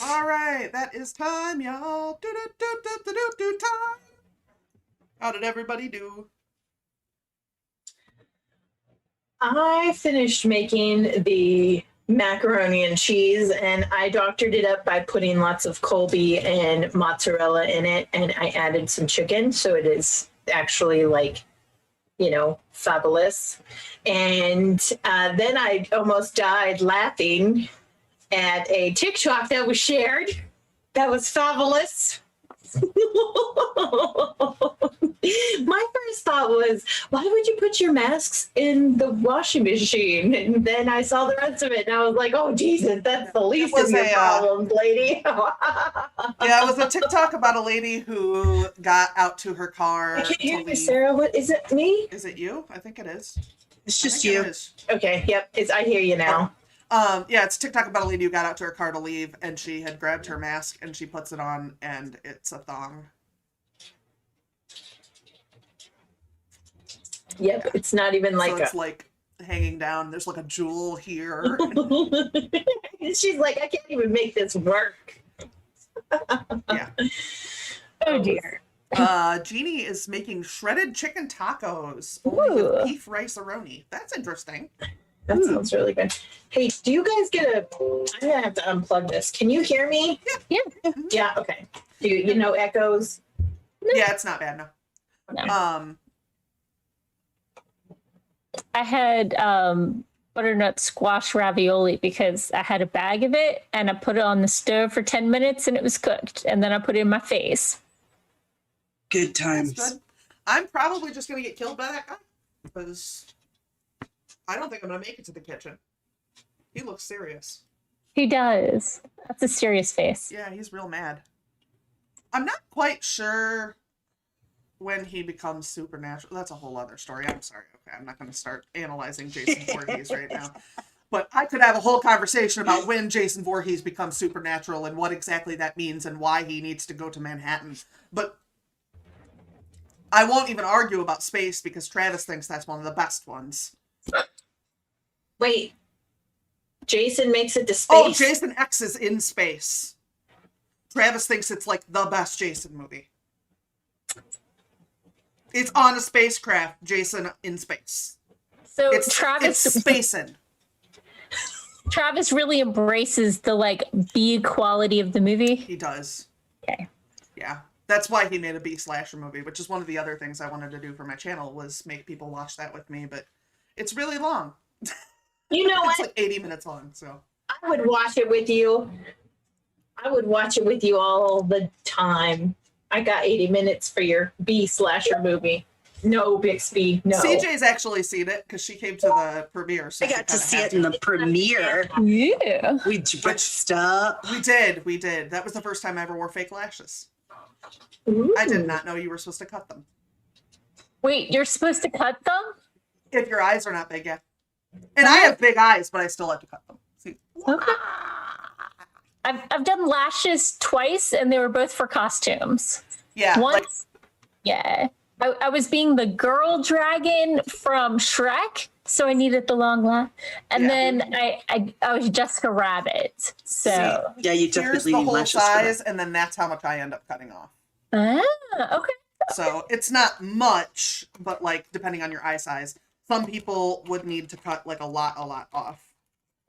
All right, that is time, y'all. Do time. How did everybody do? I finished making the macaroni and cheese, and I doctored it up by putting lots of Colby and mozzarella in it, and I added some chicken, so it is actually like, fabulous. And then I almost died laughing at a TikTok that was shared. That was fabulous. My first thought was, why would you put your masks in the washing machine? And then I saw the rest of it, and I was like, oh, Jesus, that's the least of your problems, lady. Yeah, it was a TikTok about a lady who got out to her car. I can't hear you, Sarah. What is it? Me? Is it you? I think it is. It's just you. Okay. Yep. I hear you now. Yeah, it's TikTok about a lady who got out to her car to leave, and she had grabbed her mask and she puts it on, and it's a thong. Yep. Yeah. It's not even like so it's like hanging down. There's like a jewel here. She's like, I can't even make this work. Yeah. Oh dear. Jeannie is making shredded chicken tacos with beef rice-a-roni. That's interesting. That sounds really good. Hey, do you guys get I'm gonna have to unplug this. Can you hear me? Yeah. Yeah. Okay. Do you know echoes? Yeah, it's not bad. No. I had butternut squash ravioli because I had a bag of it and I put it on the stove for 10 minutes and it was cooked. And then I put it in my face. Good times. That's good. I'm probably just going to get killed by that guy because I don't think I'm going to make it to the kitchen. He looks serious. He does. That's a serious face. Yeah, he's real mad. I'm not quite sure when he becomes supernatural. That's a whole other story. I'm sorry. Okay, I'm not going to start analyzing Jason Voorhees right now. But I could have a whole conversation about when Jason Voorhees becomes supernatural and what exactly that means and why he needs to go to Manhattan. But I won't even argue about space because Travis thinks that's one of the best ones. Wait. Jason makes it to space? Oh, Jason X is in space. Travis thinks it's like the best Jason movie. It's on a spacecraft, Jason in space. So it's spacing. Travis really embraces the like B quality of the movie. He does. Okay. Yeah. That's why he made a B slasher movie, which is one of the other things I wanted to do for my channel was make people watch that with me, but it's really long. You know it's what? like 80 minutes long, so. I would watch it with you. I would watch it with you all the time. I got 80 minutes for your B slasher movie. No, Bixby, no. CJ's actually seen it because she came to the premiere. So I got to see it in the premiere. Yeah. We dressed up. We did. That was the first time I ever wore fake lashes. Ooh. I did not know you were supposed to cut them. Wait, you're supposed to cut them? If your eyes are not big, yeah. And I have big eyes, but I still have to cut them. See? Okay. I've done lashes twice, and they were both for costumes. Yeah. Once, yeah. I was being the girl dragon from Shrek, so I needed the long lash. And then I was Jessica Rabbit. So See, yeah, you definitely here's the need whole lashes size, and then that's how much I end up cutting off. okay. So it's not much, but like depending on your eye size, some people would need to cut like a lot off.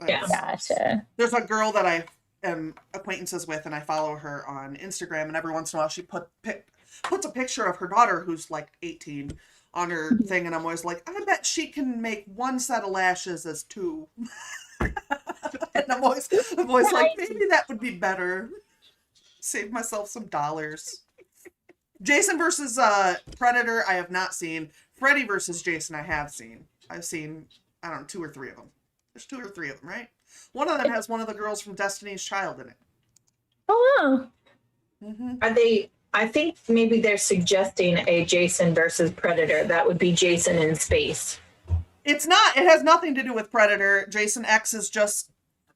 Yeah. Gotcha. There's a girl that I am acquaintances with, and I follow her on Instagram, and every once in a while she puts a picture of her daughter who's like 18 on her thing, and I'm always like, I bet she can make one set of lashes as two. And I'm always like, maybe that would be better. Save myself some dollars. Jason versus Predator, I have not seen. Freddy versus Jason, I have seen. I've seen, I don't know, 2 or 3 of them. There's 2 or 3 of them, right? One of them has one of the girls from Destiny's Child in it. Oh, wow. Mm-hmm. Are they? I think maybe they're suggesting a Jason versus Predator. That would be Jason in space. It's not. It has nothing to do with Predator. Jason X is just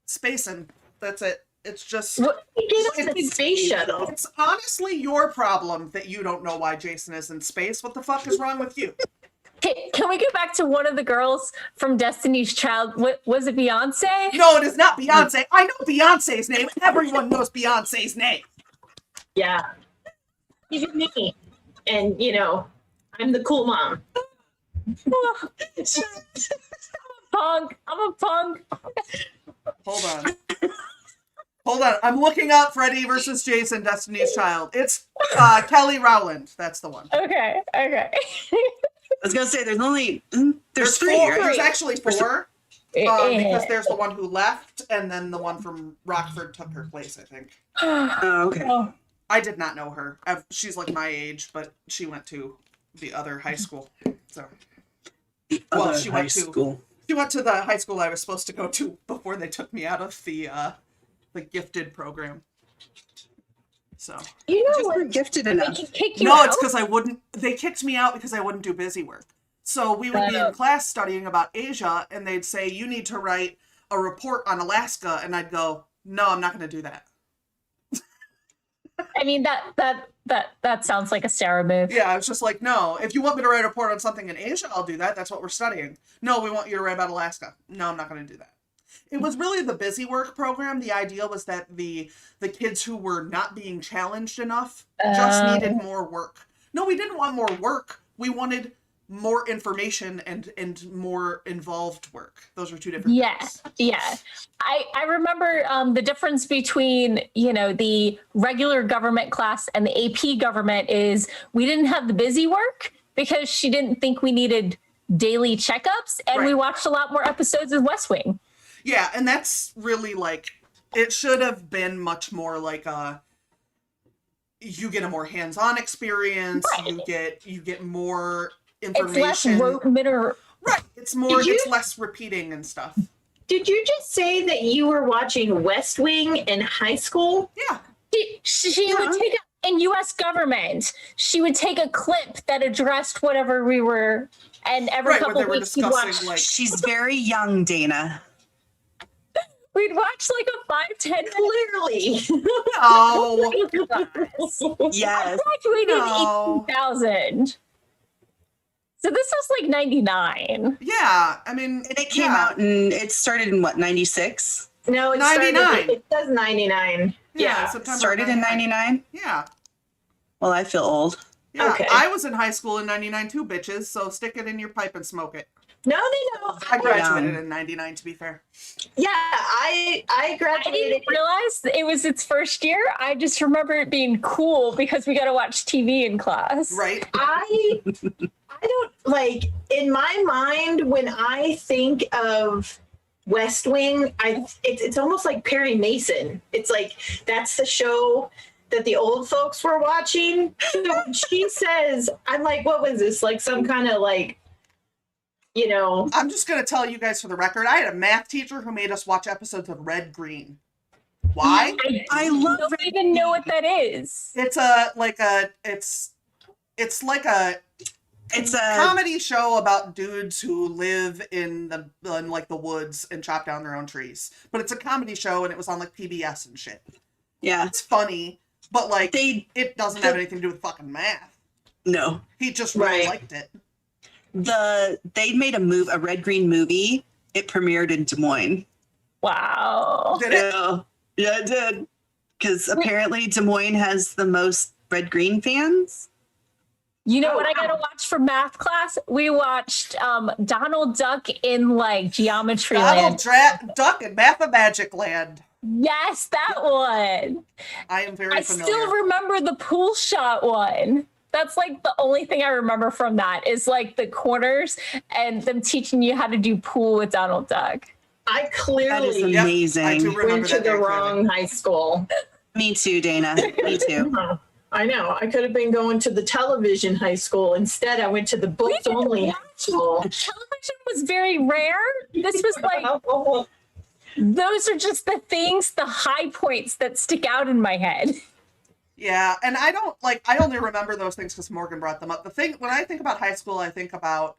spacing. That's it. It's just... What did he get on the space shuttle? It's honestly your problem that you don't know why Jason is in space. What the fuck is wrong with you? Can we go back to one of the girls from Destiny's Child? What was it, Beyonce? No, it is not Beyonce. I know Beyonce's name. Everyone knows Beyonce's name. Yeah. Even me. And, you know, I'm the cool mom. Punk. I'm a punk. Hold on. Hold on. I'm looking up Freddy versus Jason, Destiny's Child. It's Kelly Rowland. That's the one. Okay. I was gonna say there's three, four. right? There's actually four. Because there's the one who left, and then the one from Rockford took her place, I think. Oh, okay. Oh, I did not know her. She's like my age, but she went to the other high school. So, well, she went to the high school I was supposed to go to before they took me out of the gifted program. So You know Just what? weren't gifted they enough. can kick you no, out? it's because I wouldn't. They kicked me out because I wouldn't do busy work. So we would be in class studying about Asia, and they'd say, "You need to write a report on Alaska," and I'd go, "No, I'm not going to do that." I mean, that sounds like a Sarah move. Yeah, I was just like, "No, if you want me to write a report on something in Asia, I'll do that. That's what we're studying." "No, we want you to write about Alaska." "No, I'm not going to do that." It was really the busy work program. The idea was that the kids who were not being challenged enough just needed more work. No, we didn't want more work. We wanted more information and more involved work. Those were two different things. Yeah. I remember the difference between, the regular government class and the AP government is we didn't have the busy work because she didn't think we needed daily checkups, and we Right. watched a lot more episodes of West Wing. Yeah, and that's really it should have been much more like you get a more hands-on experience, Right. you get more It's less information. Right. It's less repeating and stuff. Did you just say that you were watching West Wing in high school? Yeah. She would take in U.S. government. She would take a clip that addressed whatever we were, and every Right, where couple they were weeks we'd discussing watch. She's very young, Dana. We'd watch like a 5-10 minute Clearly. Oh, class. Yes. Graduated No. in 2000. So this was like 99. yeah. I mean, And it came out and it started in what, 96? No, it 99. It says 99. Yeah, Yeah. September Started in 99? Yeah. Well, I feel old. Yeah. Okay. I was in high school in 99 too, bitches, so stick it in your pipe and smoke it. No. I graduated in 99, to be fair. Yeah, I I graduated. didn't realize it was its first year. I just remember it being cool because we got to watch TV in class. Right? I don't like in my mind when I think of West Wing, it's almost like Perry Mason. It's like that's the show that the old folks were watching. So when she says, I'm like, what was this? Like some kind of I'm just going to tell you guys for the record, I had a math teacher who made us watch episodes of Red Green. Why? I love don't Red even know what that is. It's like a It's a comedy show about dudes who live in the woods and chop down their own trees. But it's a comedy show, and it was on like PBS and shit. yeah. It's funny, but it doesn't have the- anything to do with fucking math. No. He just really Right. liked it. They made a Red Green movie. It premiered in Des Moines. Wow. Did it? Yeah, it did. Because apparently Des Moines has the most Red Green fans. You know Oh, what I got to wow. watch for math class? We watched Donald Duck in like Geometry Donald Land. Duck and Mathemagic Land. Yes, that one. I am very I familiar. still remember the pool shot one. That's like the only thing I remember from that is like the corners and them teaching you how to do pool with Donald Duck. I That is clearly Yep, amazing. I do remember went to that the very wrong clearly. high school. Me too, Dana. Me too. I know. I could have been going to the television high school. Instead, I went to the books only high school. Television was very rare. This was like, those are just the things, the high points that stick out in my head. Yeah, and I only remember those things because Morgan brought them up. The thing, when I think about high school, I think about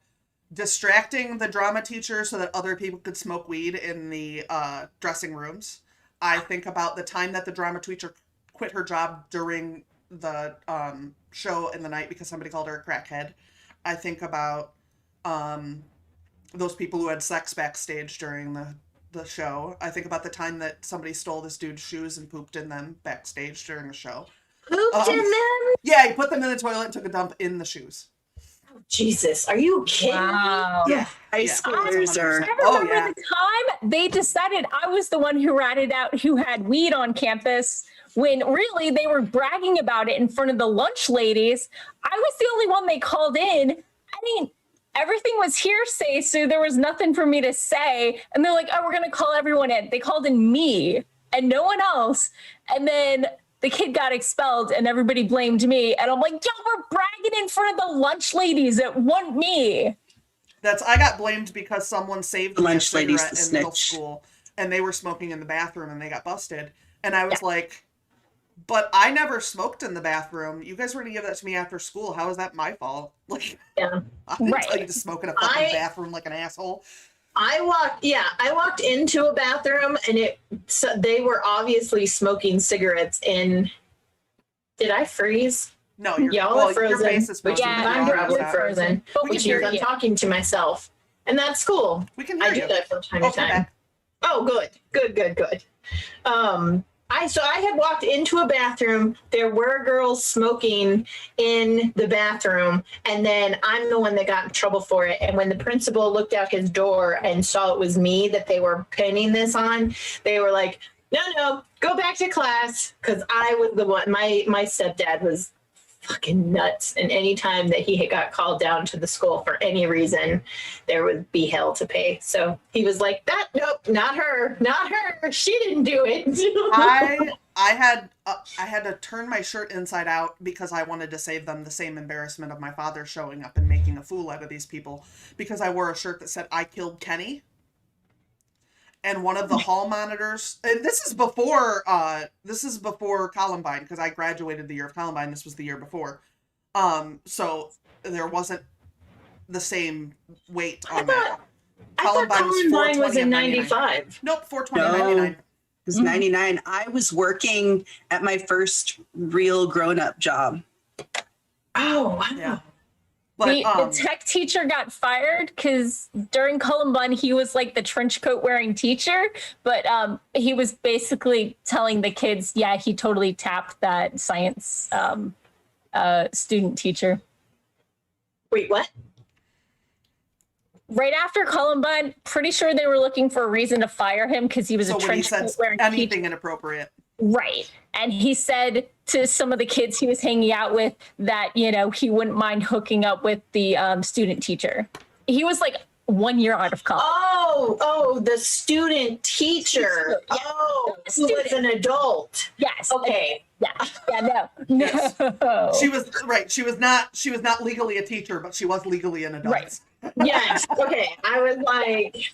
distracting the drama teacher so that other people could smoke weed in the dressing rooms. I think about the time that the drama teacher quit her job during the show in the night because somebody called her a crackhead. I think about those people who had sex backstage during the show. I think about the time that somebody stole this dude's shoes and pooped in them backstage during the show. Pooped in them? Yeah, he put them in the toilet and took a dump in the shoes. Jesus, are you kidding Wow. me? Yeah, high Yeah, schoolers are. I Oh, remember yeah. the time they decided I was the one who ratted out who had weed on campus when really they were bragging about it in front of the lunch ladies. I was the only one they called in. I mean, everything was hearsay, so there was nothing for me to say. And they're like, oh, we're going to call everyone in. They called in me and no one else. And then the kid got expelled and everybody blamed me. And I'm like, y'all were bragging in front of the lunch ladies. It wasn't me. I got blamed because someone saved me a Lunch ladies, cigarette the in middle snitch. school, and they were smoking in the bathroom, and they got busted. And I was like, but I never smoked in the bathroom. You guys were gonna give that to me after school. How is that my fault? Like, Yeah. I didn't Right. tell you to smoke in a fucking bathroom like an asshole. I walked into a bathroom and they were obviously smoking cigarettes in. Did I freeze? No, Y'all well, are frozen. your face is frozen. Yeah, but I'm your probably audio's not. frozen. But We Which can hear means I'm you. talking to myself. And that's cool. We can hear I do you. that from time Oh, to come time. back. Oh, good. I had walked into a bathroom. There were girls smoking in the bathroom, and then I'm the one that got in trouble for it. And when the principal looked out his door and saw it was me that they were pinning this on, they were like, "No, go back to class," because I was the one. My stepdad was fucking nuts, and anytime that he had got called down to the school for any reason, there would be hell to pay. So he was like, nope, not her, she didn't do it." I had to turn my shirt inside out because I wanted to save them the same embarrassment of my father showing up and making a fool out of these people, because I wore a shirt that said "I killed Kenny." And one of the hall monitors, and this is before Columbine, because I graduated the year of Columbine. This was the year before. So there wasn't the same weight on that. I thought Columbine was in 95. Nope, 420.99. It was 99. I was working at my first real grown-up job. Oh, wow. Yeah. But The tech teacher got fired because during Columbine, he was like the trench coat wearing teacher, but he was basically telling the kids, yeah, he totally tapped that science student teacher. Wait, what? Right after Columbine, pretty sure they were looking for a reason to fire him because he was so a when he trench said coat wearing anything teacher. inappropriate. Right. And he said to some of the kids he was hanging out with that, you know, he wouldn't mind hooking up with the student teacher. He was like 1 year out of college. Oh, the student teacher. Yeah. Oh, The who was student. an adult. Yes. Okay. Yeah, no. Yes. No. She was right. She was not legally a teacher, but she was legally an adult. Right. Yes. Okay. I was like,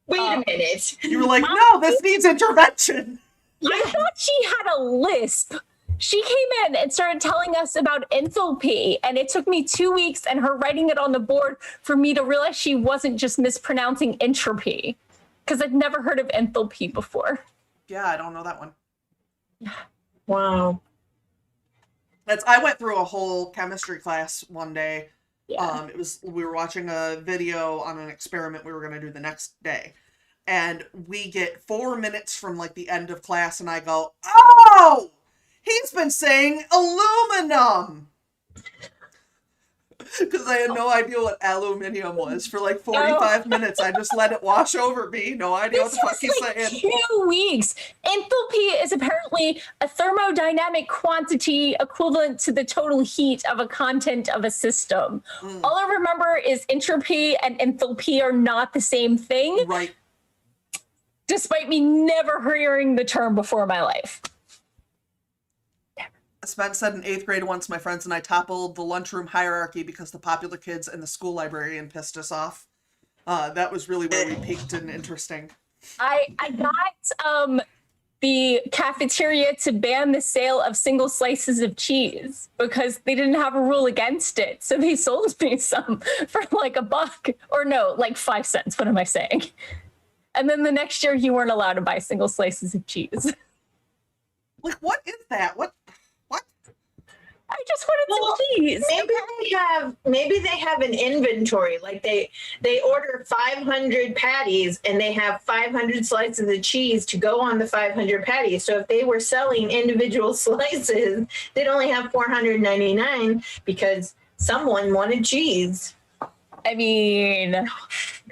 wait a minute. You were like, no, this needs intervention. I thought she had a lisp. She came in and started telling us about enthalpy, and it took me 2 weeks and her writing it on the board for me to realize she wasn't just mispronouncing entropy, because I've never heard of enthalpy before. Yeah, I don't know that one. Wow. I went through a whole chemistry class one day. Yeah. We were watching a video on an experiment we were going to do the next day. And we get 4 minutes from like the end of class and I go, "Oh, he's been saying aluminum." Because I had no idea what aluminium was for like 45 minutes. I just let it wash over me. No idea what the fuck he's like saying. 2 weeks. Enthalpy is apparently a thermodynamic quantity equivalent to the total heat of a content of a system. All I remember is entropy and enthalpy are not the same thing, Right. despite me never hearing the term before in my life. Spence said in 8th grade once, my friends and I toppled the lunchroom hierarchy because the popular kids and the school librarian pissed us off. That was really where we peaked in interesting. I got the cafeteria to ban the sale of single slices of cheese because they didn't have a rule against it. So they sold me some for like $1, or no, like 5 cents. What am I saying? And then the next year you weren't allowed to buy single slices of cheese. Like, what is that? What? I just wanted some cheese. Maybe they have an inventory. Like they order 500 patties and they have 500 slices of cheese to go on the 500 patties. So if they were selling individual slices, they'd only have 499 because someone wanted cheese. I mean,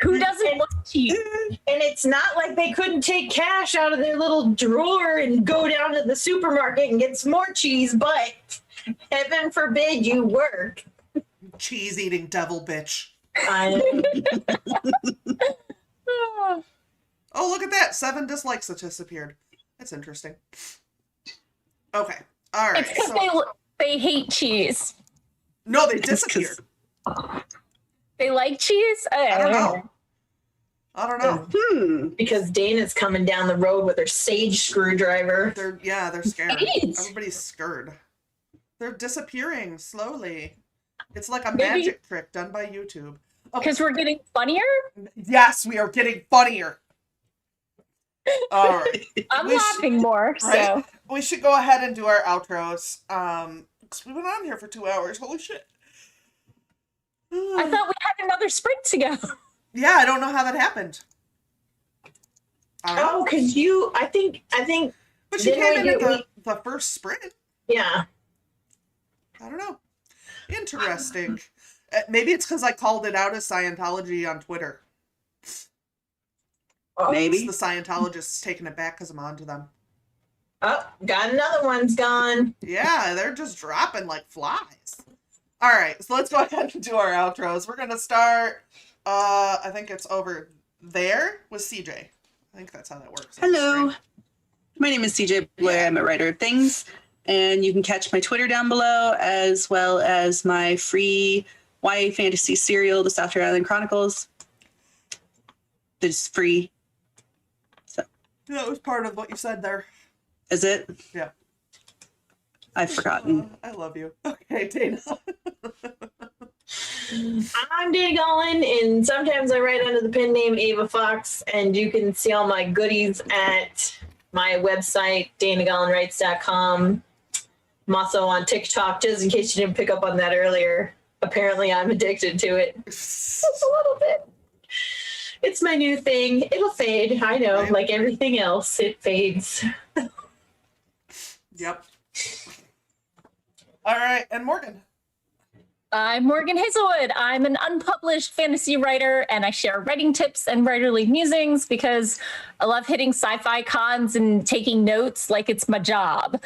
who doesn't want cheese? And it's not like they couldn't take cash out of their little drawer and go down to the supermarket and get some more cheese, but heaven forbid you work. Cheese eating devil bitch. Oh, look at that. 7 dislikes that disappeared. That's interesting. Okay. All right. It's because they hate cheese. No, they disappeared. They like cheese? I don't know. I don't know. Because Dana's coming down the road with her sage screwdriver. They're scared. Sage? Everybody's scared. They're disappearing slowly. It's like a magic trick done by YouTube. Because we're getting funnier? Yes, we are getting funnier. All right. I'm laughing more, so. Right? We should go ahead and do our outros. 'Cause we've been on here for 2 hours. Holy shit. I thought we had another sprint to go. Yeah, I don't know how that happened. Oh, because I think. But she came in at the first sprint. Yeah. I don't know. Interesting. Maybe it's because I called it out as Scientology on Twitter. Maybe. The Scientologists taking it back because I'm onto them. Oh, got another one's gone. Yeah, they're just dropping like flies. All right, so let's go ahead and do our outros. We're going to start, I think it's over there with CJ. I think that's how that works. Hello. My name is CJ Blair. I'm a writer of things. And you can catch my Twitter down below, as well as my free YA fantasy serial, The Southern Island Chronicles. It's free. So. That was part of what you said there. Is it? Yeah. I've forgotten. I love you. Okay, Dana. I'm Dana Gollin, and sometimes I write under the pen name Ava Fox, and you can see all my goodies at my website, danagollinwrites.com. I'm also on TikTok, just in case you didn't pick up on that earlier. Apparently, I'm addicted to it. Just a little bit. It's my new thing. It'll fade. I know, like everything else, it fades. Yep. All right, and Morgan. I'm Morgan Hazelwood. I'm an unpublished fantasy writer, and I share writing tips and writerly musings because I love hitting sci-fi cons and taking notes like it's my job.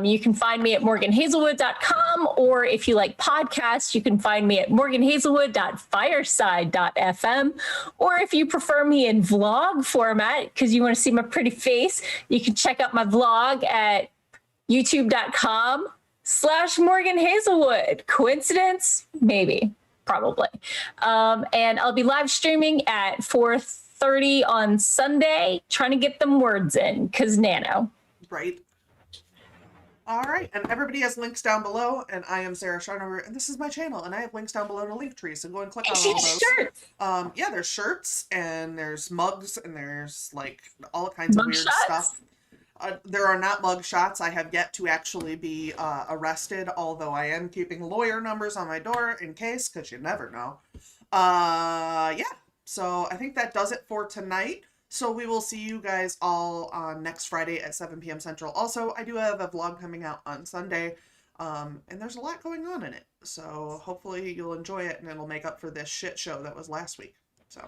You can find me at morganhazelwood.com, or if you like podcasts, you can find me at morganhazelwood.fireside.fm, or if you prefer me in vlog format because you want to see my pretty face, you can check out my vlog at youtube.com/Morgan Hazelwood. Coincidence? Maybe. Probably. And I'll be live streaming at 4:30 on Sunday, trying to get them words in, because nano. Right. All right, and everybody has links down below, and I am Sarah Scharnover, and this is my channel, and I have links down below in a link tree, so go and click on all those. Shirts. Yeah, there's shirts, and there's mugs, and there's like all kinds of weird stuff. There are not mug shots. I have yet to actually be arrested, although I am keeping lawyer numbers on my door in case, because you never know. Yeah, so I think that does it for tonight. So we will see you guys all on next Friday at 7 p.m. Central. Also, I do have a vlog coming out on Sunday, and there's a lot going on in it. So hopefully you'll enjoy it, and it'll make up for this shit show that was last week. So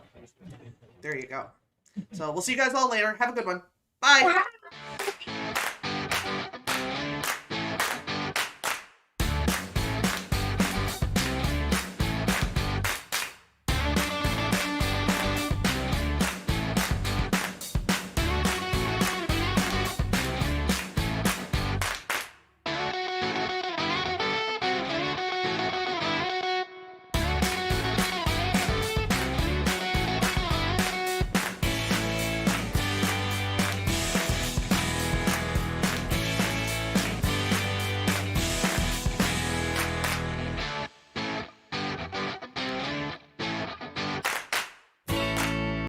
there you go. So we'll see you guys all later. Have a good one. Bye.